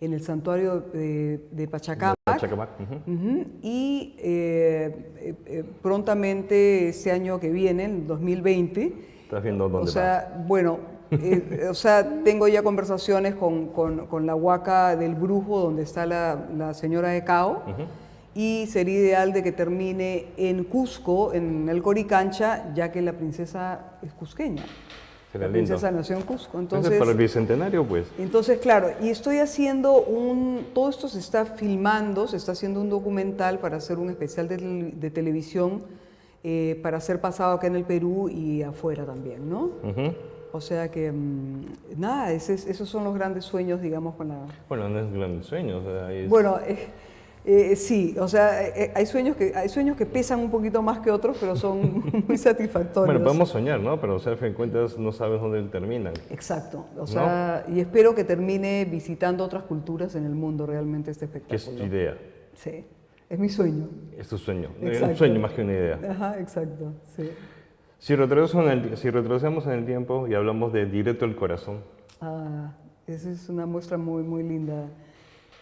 el santuario de Pachacamac. Y prontamente, este año que viene, en 2020... ¿Estás viendo dónde va? Bueno, tengo ya conversaciones con la huaca del Brujo, donde está la señora de Cao, y sería ideal de que termine en Cusco, en el Coricancha, ya que la princesa es cusqueña. Será la lindo. Princesa nació en Cusco. Entonces, para el bicentenario, pues. Entonces, claro, y estoy haciendo todo esto se está filmando, se está haciendo un documental para hacer un especial de televisión para ser pasado acá en el Perú y afuera también, ¿no? O sea que, nada, esos son los grandes sueños, digamos, con la... Bueno, no es grandes sueños, o sea, es... Bueno, sí, o sea, hay sueños que pesan un poquito más que otros, pero son muy satisfactorios. Bueno, podemos soñar, ¿no? Pero, o sea, a fin de cuentas, no sabes dónde terminan. Exacto. O sea, y espero que termine visitando otras culturas en el mundo realmente este espectáculo. ¿Qué es tu idea? Sí, es mi sueño. Es tu sueño. Exacto. Un sueño más que una idea. Ajá, exacto, sí. Si retrocedemos en el tiempo y hablamos de Directo al Corazón. Esa es una muestra muy, muy linda.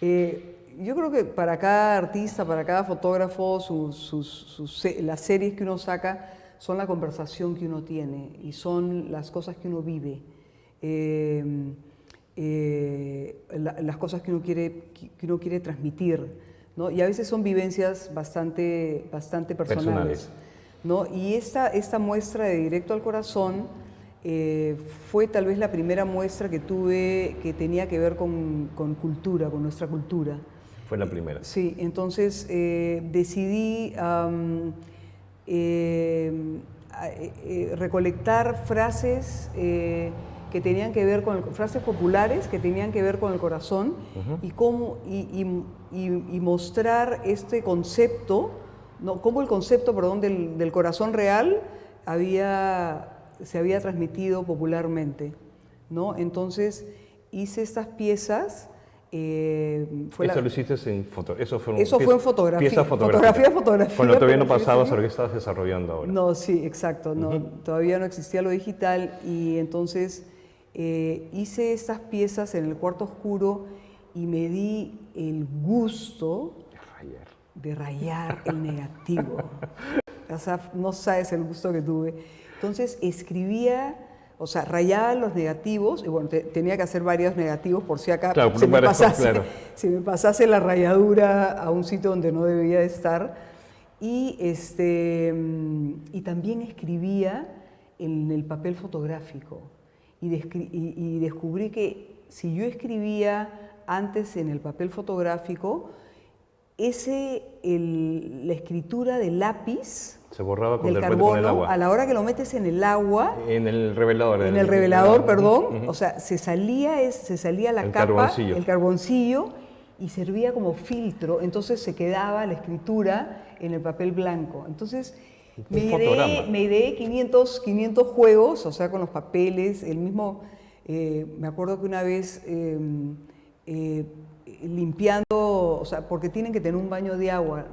Yo creo que para cada artista, para cada fotógrafo, las series que uno saca son la conversación que uno tiene y son las cosas que uno vive, las cosas que uno quiere transmitir, ¿no? Y a veces son vivencias bastante personales, ¿no? Y esta muestra de Directo al Corazón fue tal vez la primera muestra que tuve que tenía que ver con cultura, con nuestra cultura. Fue la primera. Sí, entonces decidí recolectar frases que tenían que ver frases populares que tenían que ver con el corazón y mostrar este concepto, cómo el concepto, del corazón real se había transmitido popularmente, ¿no? Entonces hice estas piezas. Eso lo hiciste en fotografía. Eso fue en fotografía. Pieza fotográfica. Fotografía. Cuando todavía no pasabas a lo que estabas desarrollando ahora. No, sí, exacto. No, todavía no existía lo digital y entonces hice estas piezas en el cuarto oscuro y me di el gusto de rayar el negativo. O sea, no sabes el gusto que tuve. Entonces escribía... O sea, rayaba los negativos, y bueno, tenía que hacer varios negativos por si acá se me pasase la rayadura a un sitio donde no debía estar. Y también escribía en el papel fotográfico. Y descubrí que si yo escribía antes en el papel fotográfico, la escritura de lápiz... Se borraba del carbono, con el agua. A la hora que lo metes en el agua... En el revelador. En el revelador, perdón. O sea, se salía la capa, el carboncillo, y servía como filtro, entonces se quedaba la escritura en el papel blanco. Entonces me ideé 500 juegos, o sea, con los papeles, el mismo, me acuerdo que una vez limpiando, o sea, porque tienen que tener un baño de agua,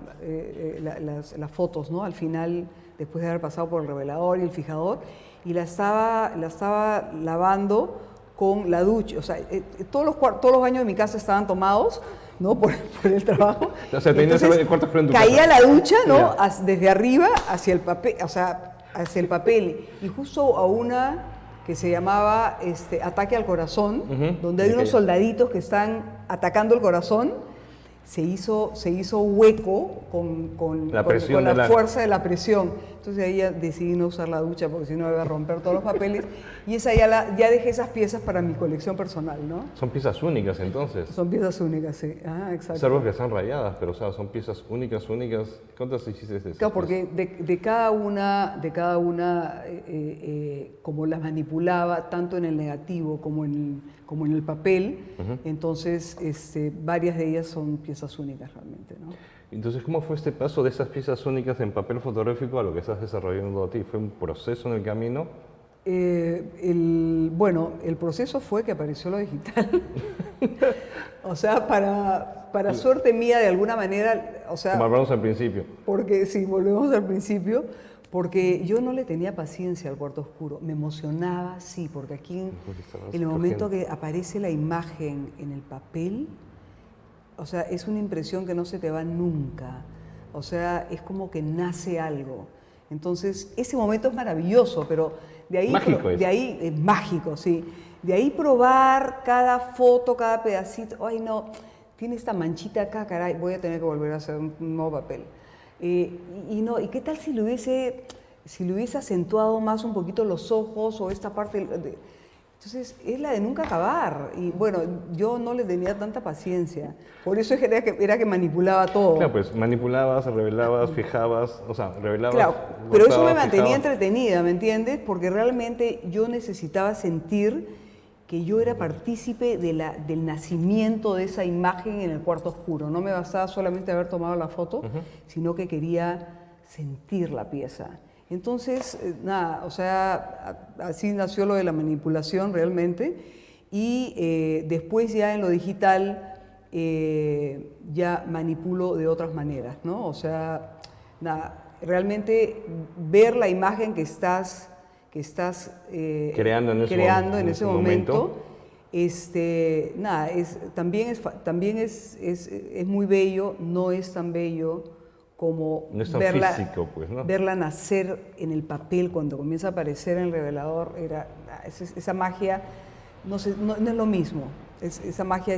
las fotos, ¿no? Al final, después de haber pasado por el revelador y el fijador, y la estaba lavando con la ducha, o sea, todos los baños de mi casa estaban tomados, ¿no? por el trabajo. O sea, tenías el cuarto oscuro en tu caía casa. La ducha, ¿no? Desde arriba hacia el papel, o sea, hacia el papel. Y justo a una que se llamaba Ataque al Corazón, donde hay unos soldaditos que están atacando el corazón, se hizo hueco con la fuerza de la presión. Entonces ahí ya decidí no usar la ducha porque si no iba a romper todos los papeles. Y esa ya dejé esas piezas para mi colección personal, ¿no? Son piezas únicas entonces. Son piezas únicas, sí. Ah, exacto. Salvo que están rayadas, pero o sea, son piezas únicas. ¿Cuántas hiciste de esas? Claro, porque de cada una, como las manipulaba, tanto en el negativo como en el papel, entonces varias de ellas son piezas únicas realmente, ¿no? Entonces, ¿cómo fue este paso de esas piezas únicas en papel fotográfico a lo que estás desarrollando a ti? ¿Fue un proceso en el camino? Bueno, el proceso fue que apareció lo digital. O sea, para suerte mía, de alguna manera, o sea... Como hablamos al principio. Porque, sí, volvemos al principio, porque yo no le tenía paciencia al cuarto oscuro. Me emocionaba, sí, porque aquí, en el momento que aparece la imagen en el papel, o sea, es una impresión que no se te va nunca. O sea, es como que nace algo. Entonces, ese momento es maravilloso, pero de ahí... Mágico de ahí es mágico, sí. De ahí probar cada foto, cada pedacito. Ay, no, tiene esta manchita acá, caray, voy a tener que volver a hacer un nuevo papel. ¿Y qué tal si le hubiese acentuado más un poquito los ojos o esta parte? Entonces, es la de nunca acabar. Y bueno, yo no le tenía tanta paciencia. Por eso era que manipulaba todo. Claro, pues manipulabas, revelabas, fijabas, o sea, revelabas. Claro, pero eso me mantenía fijabas. entretenida, ¿me entiendes? Porque realmente yo necesitaba sentir que yo era partícipe del nacimiento de esa imagen en el cuarto oscuro. No me bastaba solamente haber tomado la foto, sino que quería sentir la pieza. Entonces, nada, o sea, así nació lo de la manipulación realmente. Y después ya en lo digital ya manipulo de otras maneras, ¿no? O sea, nada, realmente ver la imagen que estás creando en ese momento. Nada, también es muy bello, no es tan bello como no es tan físico, pues, ¿no? Verla nacer en el papel cuando comienza a aparecer en el revelador. Esa magia no es lo mismo. Esa magia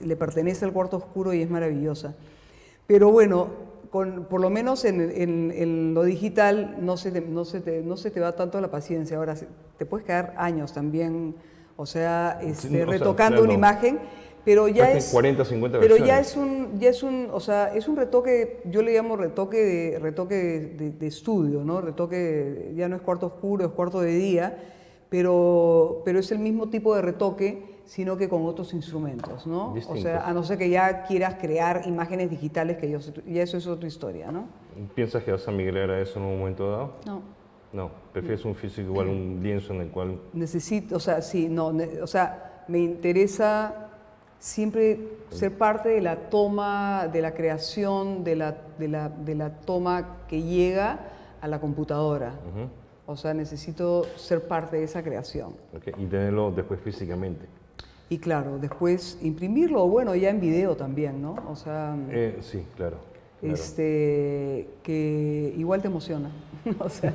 le pertenece al cuarto oscuro y es maravillosa. Pero bueno, por lo menos en lo digital no se te va tanto la paciencia. Ahora, te puedes quedar años también, o sea, retocando una imagen, pero ya es 40, 50 pero versiones. o sea, es un retoque, yo le llamo retoque de estudio, ¿no? Ya no es cuarto oscuro, es cuarto de día, pero es el mismo tipo de retoque, sino que con otros instrumentos, ¿no? Distintos. O sea, a no ser que ya quieras crear imágenes digitales, que ya eso es otra historia, ¿no? ¿Piensas que vas a migrar a eso en un momento dado? No. No, prefieres un físico igual, un lienzo en el cual... Necesito, o sea, sí, no, o sea, me interesa siempre ser parte de la toma, de la creación, de la toma que llega a la computadora. O sea, necesito ser parte de esa creación. Okay. Y tenerlo después físicamente. Y claro, después imprimirlo, o bueno, ya en video también, ¿no? O sea, sí, claro. que igual te emociona. O sea.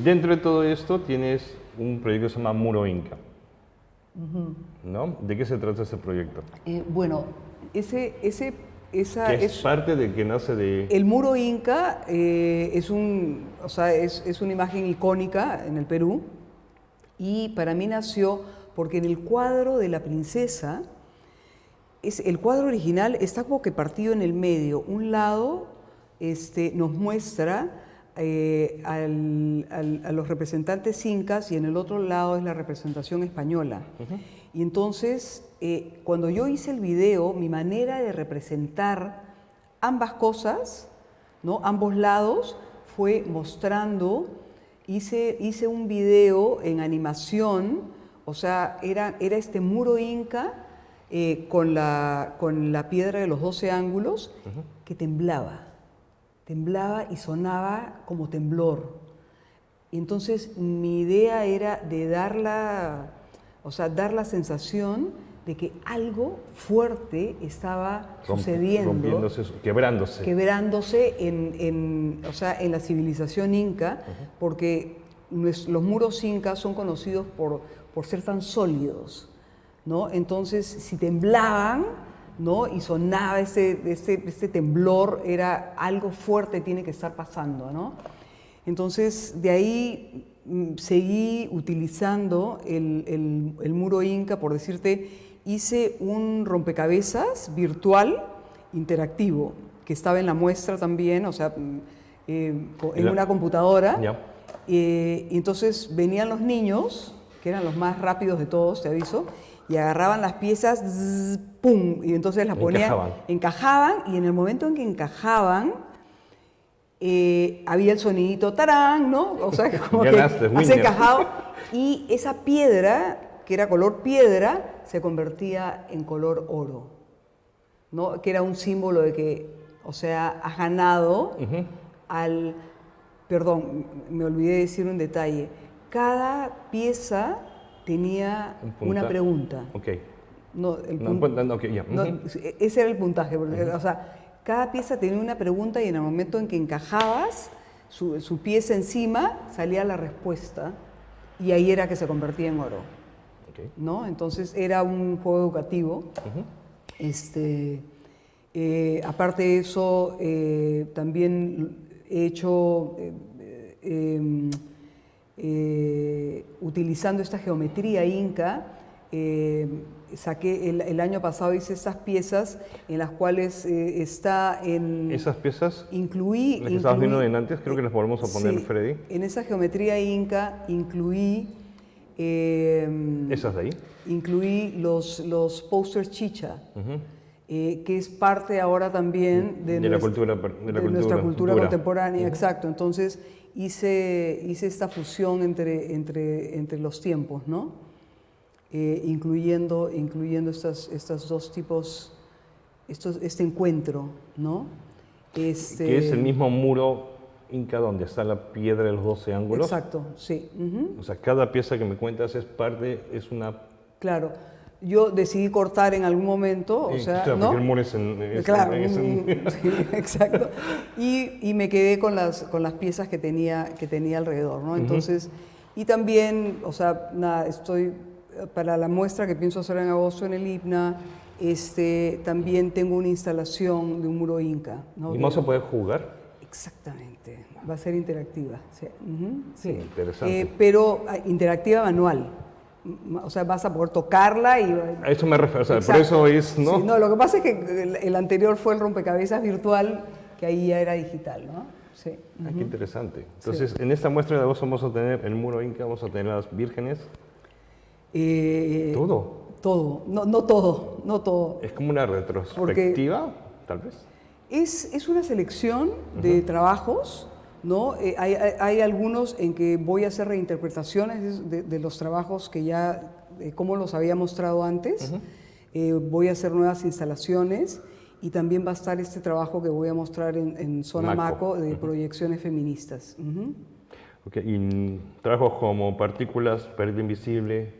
Dentro de todo esto tienes un proyecto que se llama Muro Inca. ¿No? ¿De qué se trata ese proyecto? Bueno, esa que es parte de que nace de... El Muro Inca es una imagen icónica en el Perú y para mí nació porque en el cuadro de la princesa, el cuadro original está como que partido en el medio. Un lado nos muestra a los representantes incas y en el otro lado es la representación española. Y entonces, cuando yo hice el video, mi manera de representar ambas cosas, ¿no? Ambos lados, fue mostrando, hice un video en animación, o sea, era este muro inca con la piedra de los 12 ángulos que temblaba y sonaba como temblor. Y entonces mi idea era de dar la sensación de que algo fuerte estaba sucediendo, rompiéndose, quebrándose en la civilización inca, porque los muros incas son conocidos por ser tan sólidos, ¿no? Entonces, si temblaban, ¿no? Y sonaba este temblor, era algo fuerte tiene que estar pasando, ¿no? Entonces, de ahí seguí utilizando el muro inca, por decirte, hice un rompecabezas virtual interactivo que estaba en la muestra también, o sea, en una computadora. Y entonces venían los niños, que eran los más rápidos de todos, te aviso, y agarraban las piezas, zzz, ¡pum! Y entonces las ponían, encajaban, y en el momento en que encajaban, había el sonidito tarán, ¿no? O sea, como que has encajado, y esa piedra, que era color piedra, se convertía en color oro, ¿no? Que era un símbolo de que, o sea, has ganado al... Perdón, me olvidé de decir un detalle. Cada pieza tenía una pregunta. No, ese era el puntaje. Porque, o sea, cada pieza tenía una pregunta y en el momento en que encajabas su pieza encima, salía la respuesta y ahí era que se convertía en oro. ¿No? Entonces era un juego educativo. Aparte de eso, también he hecho, utilizando esta geometría inca, saqué el año pasado hice estas piezas en las cuales está en... Esas piezas, incluí, las que estabas viendo en antes, creo que las volvemos a poner, sí, Freddy. En esa geometría inca incluí... ¿Esas de ahí? Incluí los posters chicha, que es parte ahora también de nuestra cultura contemporánea, exacto. Entonces hice esta fusión entre los tiempos, ¿no? Incluyendo estos dos tipos, este encuentro, ¿no? Que es el mismo muro inca donde está la piedra de los 12 ángulos. Exacto, sí. O sea, cada pieza que me cuentas es una... Claro. Yo decidí cortar en algún momento, o sea, claro, ¿no? Porque el muro es claro, sí, exacto. Y me quedé con las piezas que tenía alrededor, ¿no? Entonces, y también, o sea, nada, estoy para la muestra que pienso hacer en agosto en el IPNA, también tengo una instalación de un muro inca, ¿no? ¿Y más se puede jugar? Exactamente, va a ser interactiva, sí. Sí, interesante. Pero interactiva manual. O sea, vas a poder tocarla y... A eso me refiero, o sea, por eso es, ¿no? Sí, no, lo que pasa es que el anterior fue el rompecabezas virtual, que ahí ya era digital, ¿no? Sí. Qué interesante. Entonces, en esta muestra de agosto vamos a tener el muro inca, vamos a tener las vírgenes. ¿Todo? Todo, no todo. Es como una retrospectiva, tal vez. Es una selección de trabajos, ¿no? Hay algunos en que voy a hacer reinterpretaciones de los trabajos que ya, como los había mostrado antes. Voy a hacer nuevas instalaciones y también va a estar este trabajo que voy a mostrar en Zona Maco de proyecciones feministas. ¿Y trabajos como partículas, pared invisible,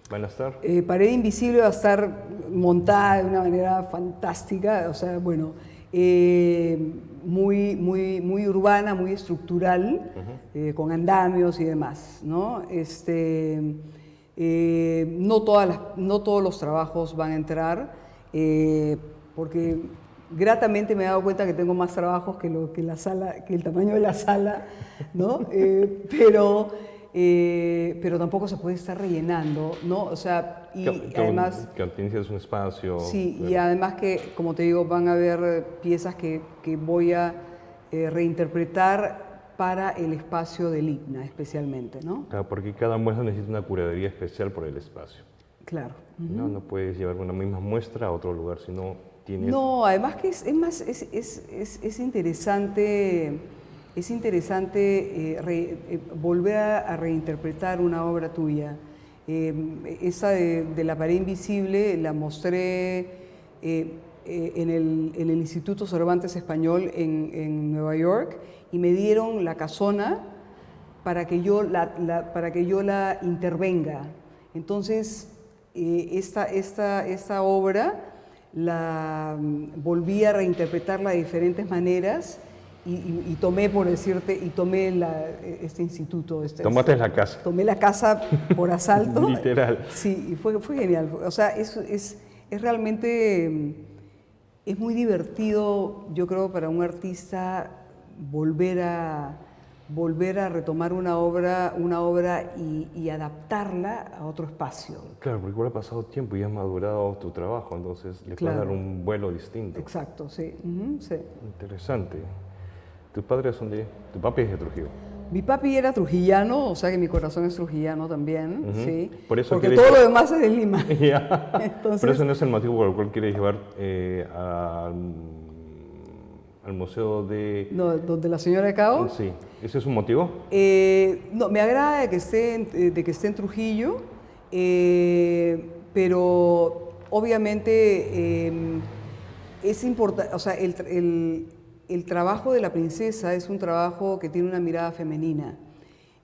van a estar? Pared invisible va a estar montada de una manera fantástica, o sea, bueno... muy urbana, muy estructural, con andamios y demás, ¿no? No todos los trabajos van a entrar, porque gratamente me he dado cuenta que tengo más trabajos que el tamaño de la sala, ¿no? Pero tampoco se puede estar rellenando, ¿no? O sea, además... Que tienes un espacio... Sí, y además que, como te digo, van a haber piezas que voy a reinterpretar para el espacio del ICNA especialmente, ¿no? Claro, porque cada muestra necesita una curaduría especial por el espacio. Claro. ¿No? No puedes llevar una misma muestra a otro lugar si no tienes... No, además que es interesante, volver a reinterpretar una obra tuya. Esa de La pared invisible la mostré en el Instituto Cervantes Español en Nueva York y me dieron la casona para que yo la intervenga. Entonces, esta obra la volví a reinterpretarla de diferentes maneras y tomé, por decirte, este instituto. Tomaste la casa. Tomé la casa por asalto. Literal. Sí, y fue genial. O sea, es realmente, es muy divertido, yo creo, para un artista volver a retomar una obra y adaptarla a otro espacio. Claro, porque igual ha pasado tiempo y has madurado tu trabajo, entonces le puedes dar un vuelo distinto. Exacto, sí. Sí. Interesante. ¿Tus padres son de...? ¿Tu papi es de Trujillo? Mi papi era trujillano, o sea que mi corazón es trujillano también, sí. Por eso porque todo lo demás es de Lima. Entonces, pero ese no es el motivo por el cual quieres llevar al museo de... No, donde la señora de Cao. Sí, ¿ese es un motivo? No, me agrada de que esté en Trujillo, pero obviamente es importante, o sea, el trabajo de la princesa es un trabajo que tiene una mirada femenina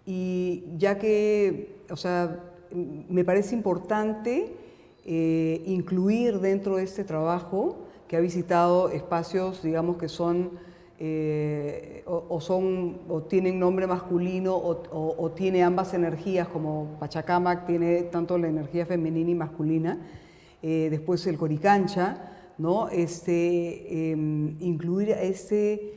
y ya que, o sea, me parece importante incluir dentro de este trabajo que ha visitado espacios, digamos, que son o tienen nombre masculino o tiene ambas energías, como Pachacamac tiene tanto la energía femenina y masculina, después el Coricancha, ¿no? Incluir a este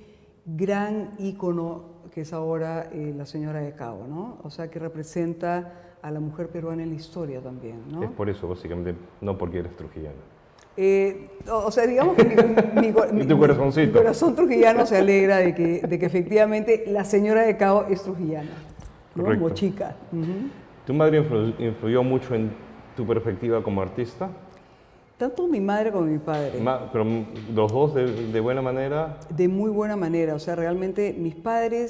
gran ícono que es ahora la señora de Cao, ¿no? O sea, que representa a la mujer peruana en la historia también, ¿no? Es por eso, básicamente, no porque eres trujillano. O sea, digamos que mi corazón trujillano se alegra de que efectivamente la señora de Cao es trujillana, ¿no? Como chica. ¿Tu madre influyó mucho en tu perspectiva como artista? Tanto mi madre como mi padre. ¿Pero los dos de buena manera? De muy buena manera. O sea, realmente mi padre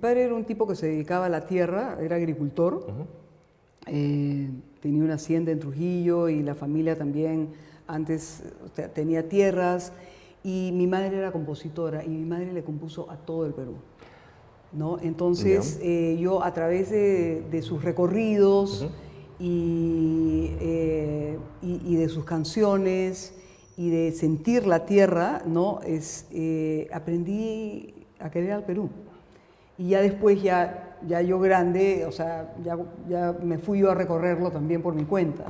era un tipo que se dedicaba a la tierra, era agricultor. Tenía una hacienda en Trujillo y la familia también antes tenía tierras. Y mi madre era compositora y mi madre le compuso a todo el Perú, ¿no? Entonces, yo a través de sus recorridos y de sus canciones y de sentir la tierra, ¿no? Aprendí a querer al Perú. Y ya después, ya yo grande, o sea, ya me fui yo a recorrerlo también por mi cuenta,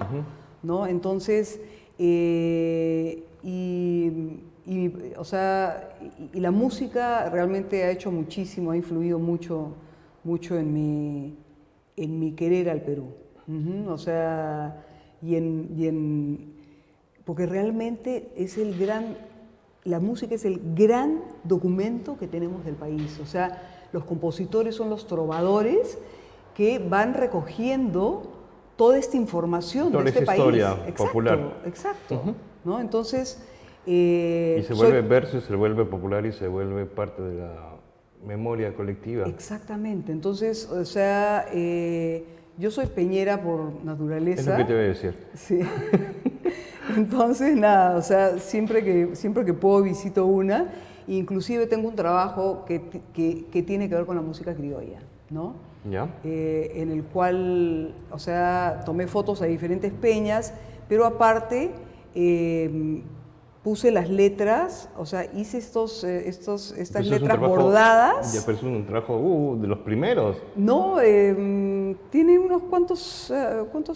¿no? Entonces, o sea, y la música realmente ha hecho muchísimo, ha influido mucho en mi querer al Perú. O sea, porque realmente la música es el gran documento que tenemos del país. O sea, los compositores son los trovadores que van recogiendo toda esta información de este país. Toda esta historia popular. Exacto. ¿No? Entonces... y se vuelve verso, se vuelve popular y se vuelve parte de la memoria colectiva. Exactamente. Entonces, o sea, yo soy peñera por naturaleza. Es lo que te voy a decir. Sí. Entonces, nada, o sea, siempre que puedo visito una. Inclusive tengo un trabajo que tiene que ver con la música criolla, ¿no? ¿Ya? En el cual, o sea, tomé fotos a diferentes peñas, pero aparte puse las letras, o sea, hice estas letras bordadas. Ya, pero es un trabajo de los primeros. No, tiene unos ¿cuántos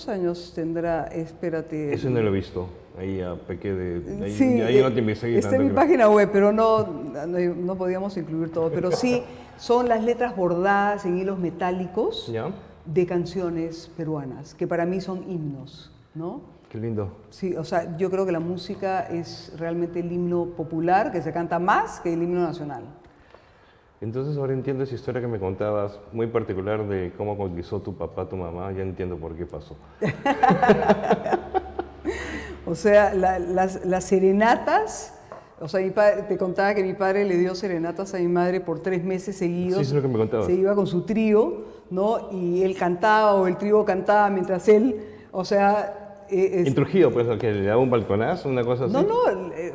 años tendrá? Espérate. Eso no lo he visto. Ahí pequé de... Sí, ahí no te investigué está en mi página web, pero no podíamos incluir todo. Pero sí, son las letras bordadas en hilos metálicos de canciones peruanas, que para mí son himnos, ¿no? Qué lindo. Sí, o sea, yo creo que la música es realmente el himno popular, que se canta más que el himno nacional. Entonces ahora entiendo esa historia que me contabas, muy particular de cómo conquistó tu papá, tu mamá, ya entiendo por qué pasó. O sea, las serenatas, o sea, te contaba que mi padre le dio serenatas a mi madre por 3 meses seguidos. Sí, es lo que me contabas. Se iba con su trío, ¿no? Y él cantaba o el trío cantaba mientras él, o sea... En Trujillo, pues, que le daba un balconazo, una cosa así. No,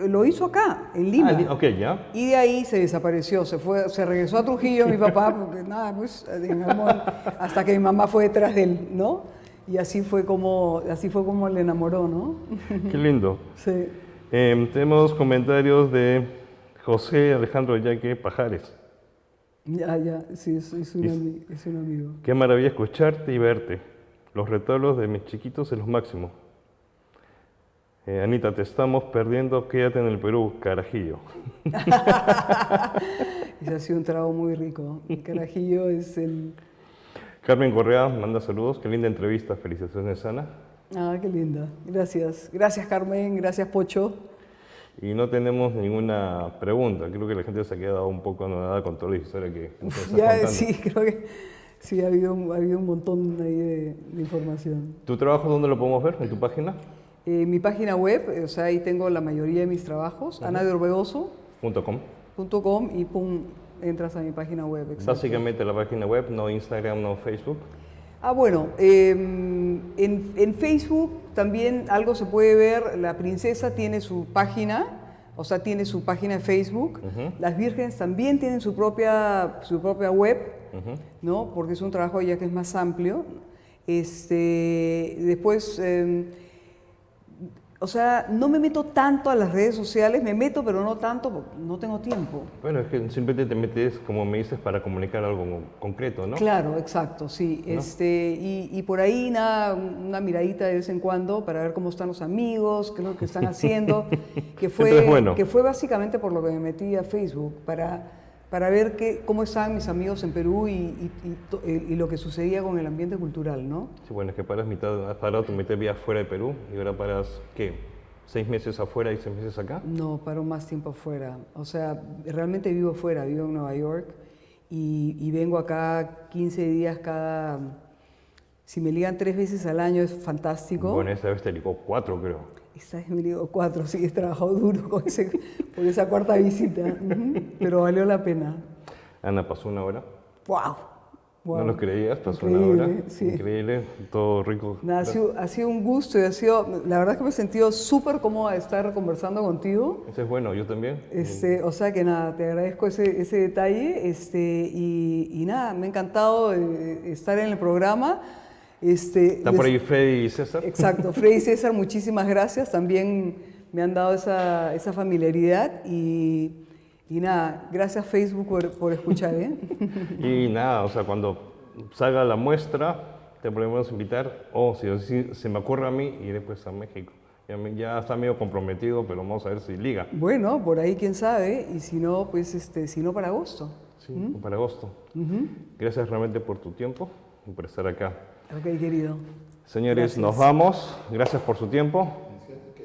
lo hizo acá, en Lima. Ok, ya. Y de ahí se desapareció, se regresó a Trujillo mi papá, porque nada, pues, digamos, hasta que mi mamá fue detrás de él, ¿no? Y así fue como le enamoró, ¿no? Qué lindo. Sí. Tenemos comentarios de José Alejandro Yaque Pajares. Ya, sí, es un amigo. Qué maravilla escucharte y verte. Los retablos de mis chiquitos es lo máximo. Anita, te estamos perdiendo, quédate en el Perú, carajillo. Ese ha sido un trago muy rico. El carajillo es el... Carmen Correa manda saludos, qué linda entrevista, felicitaciones Ana. Ah, qué linda, gracias. Gracias Carmen, gracias Pocho. Y no tenemos ninguna pregunta, creo que la gente se ha quedado un poco anonadada con toda la historia que nos estás contando. Sí, creo que sí, ha habido un montón ahí de información. ¿Tu trabajo dónde lo podemos ver? ¿En tu página? Mi página web, o sea, ahí tengo la mayoría de mis trabajos, anadeorbegoso.com y pum, entras a mi página web. Exacto. Básicamente la página web, no Instagram, no Facebook. Bueno, en Facebook también algo se puede ver, la princesa tiene su página, o sea, tiene su página de Facebook, las vírgenes también tienen su propia web, ¿no? Porque es un trabajo ya que es más amplio. Después, o sea, no me meto tanto a las redes sociales, me meto, pero no tanto, porque no tengo tiempo. Bueno, es que simplemente te metes, como me dices, para comunicar algo concreto, ¿no? Claro, exacto, sí. ¿No? Y por ahí nada, una miradita de vez en cuando para ver cómo están los amigos, qué es lo que están haciendo, que fue básicamente por lo que me metí a Facebook, para ver cómo estaban mis amigos en Perú y lo que sucedía con el ambiente cultural, ¿no? Sí, bueno, es que has parado tu mitad de vida fuera de Perú y ahora paras, ¿qué? 6 meses afuera y 6 meses acá. No, paro más tiempo afuera. O sea, realmente vivo fuera, vivo en Nueva York y vengo acá 15 días si me ligan 3 veces al año es fantástico. Bueno, esta vez te ligó 4, creo. Esta vez me ligó 4, sí, he trabajado duro por esa 4ª visita, pero valió la pena. Ana, pasó 1 hora. ¡Wow! No lo creías, pasó increíble, 1 hora. Sí. Increíble, todo rico. Nada, ha sido un gusto y la verdad que me he sentido súper cómoda de estar conversando contigo. Eso es bueno, yo también. O sea que nada, te agradezco ese detalle y nada, me ha encantado estar en el programa. Está por ahí Freddy y César. Exacto, Freddy y César, muchísimas gracias. También me han dado esa familiaridad y nada, gracias Facebook por escuchar. Y nada, o sea, cuando salga la muestra, te podemos invitar, si se me ocurre a mí, iré pues a México. Ya está medio comprometido, pero vamos a ver si liga. Bueno, por ahí quién sabe, y si no, pues si no para agosto. Sí, para agosto. Gracias realmente por tu tiempo y por estar acá. Ok, querido. Señores, gracias. Nos vamos. Gracias por su tiempo. Fíjate que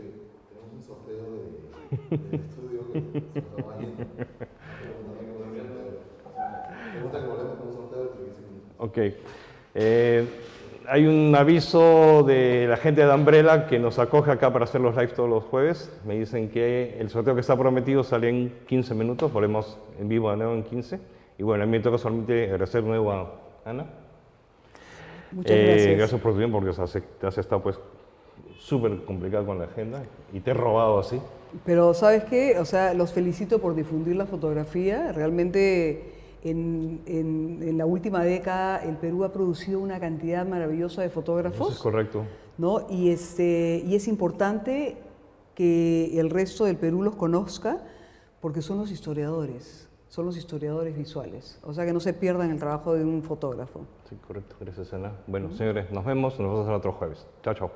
tenemos un sorteo del estudio que se nos va yendo. Pregunta que volvemos con un sorteo de 15 minutos. Ok. Hay un aviso de la gente de Umbrella que nos acoge acá para hacer los lives todos los jueves. Me dicen que el sorteo que está prometido sale en 15 minutos. Volvemos en vivo de nuevo en 15. Y bueno, a mí me toca solamente agradecer de nuevo a Ana. Muchas gracias. Gracias por tu tiempo porque te has estado pues súper complicado con la agenda y te he robado así. Pero ¿sabes qué? O sea, los felicito por difundir la fotografía. Realmente en la última década el Perú ha producido una cantidad maravillosa de fotógrafos. Eso es correcto. ¿No? Y es importante que el resto del Perú los conozca porque son los historiadores visuales. O sea, que no se pierdan el trabajo de un fotógrafo. Sí, correcto. Gracias, Ana. Bueno, señores, nos vemos el otro jueves. Chao, chao.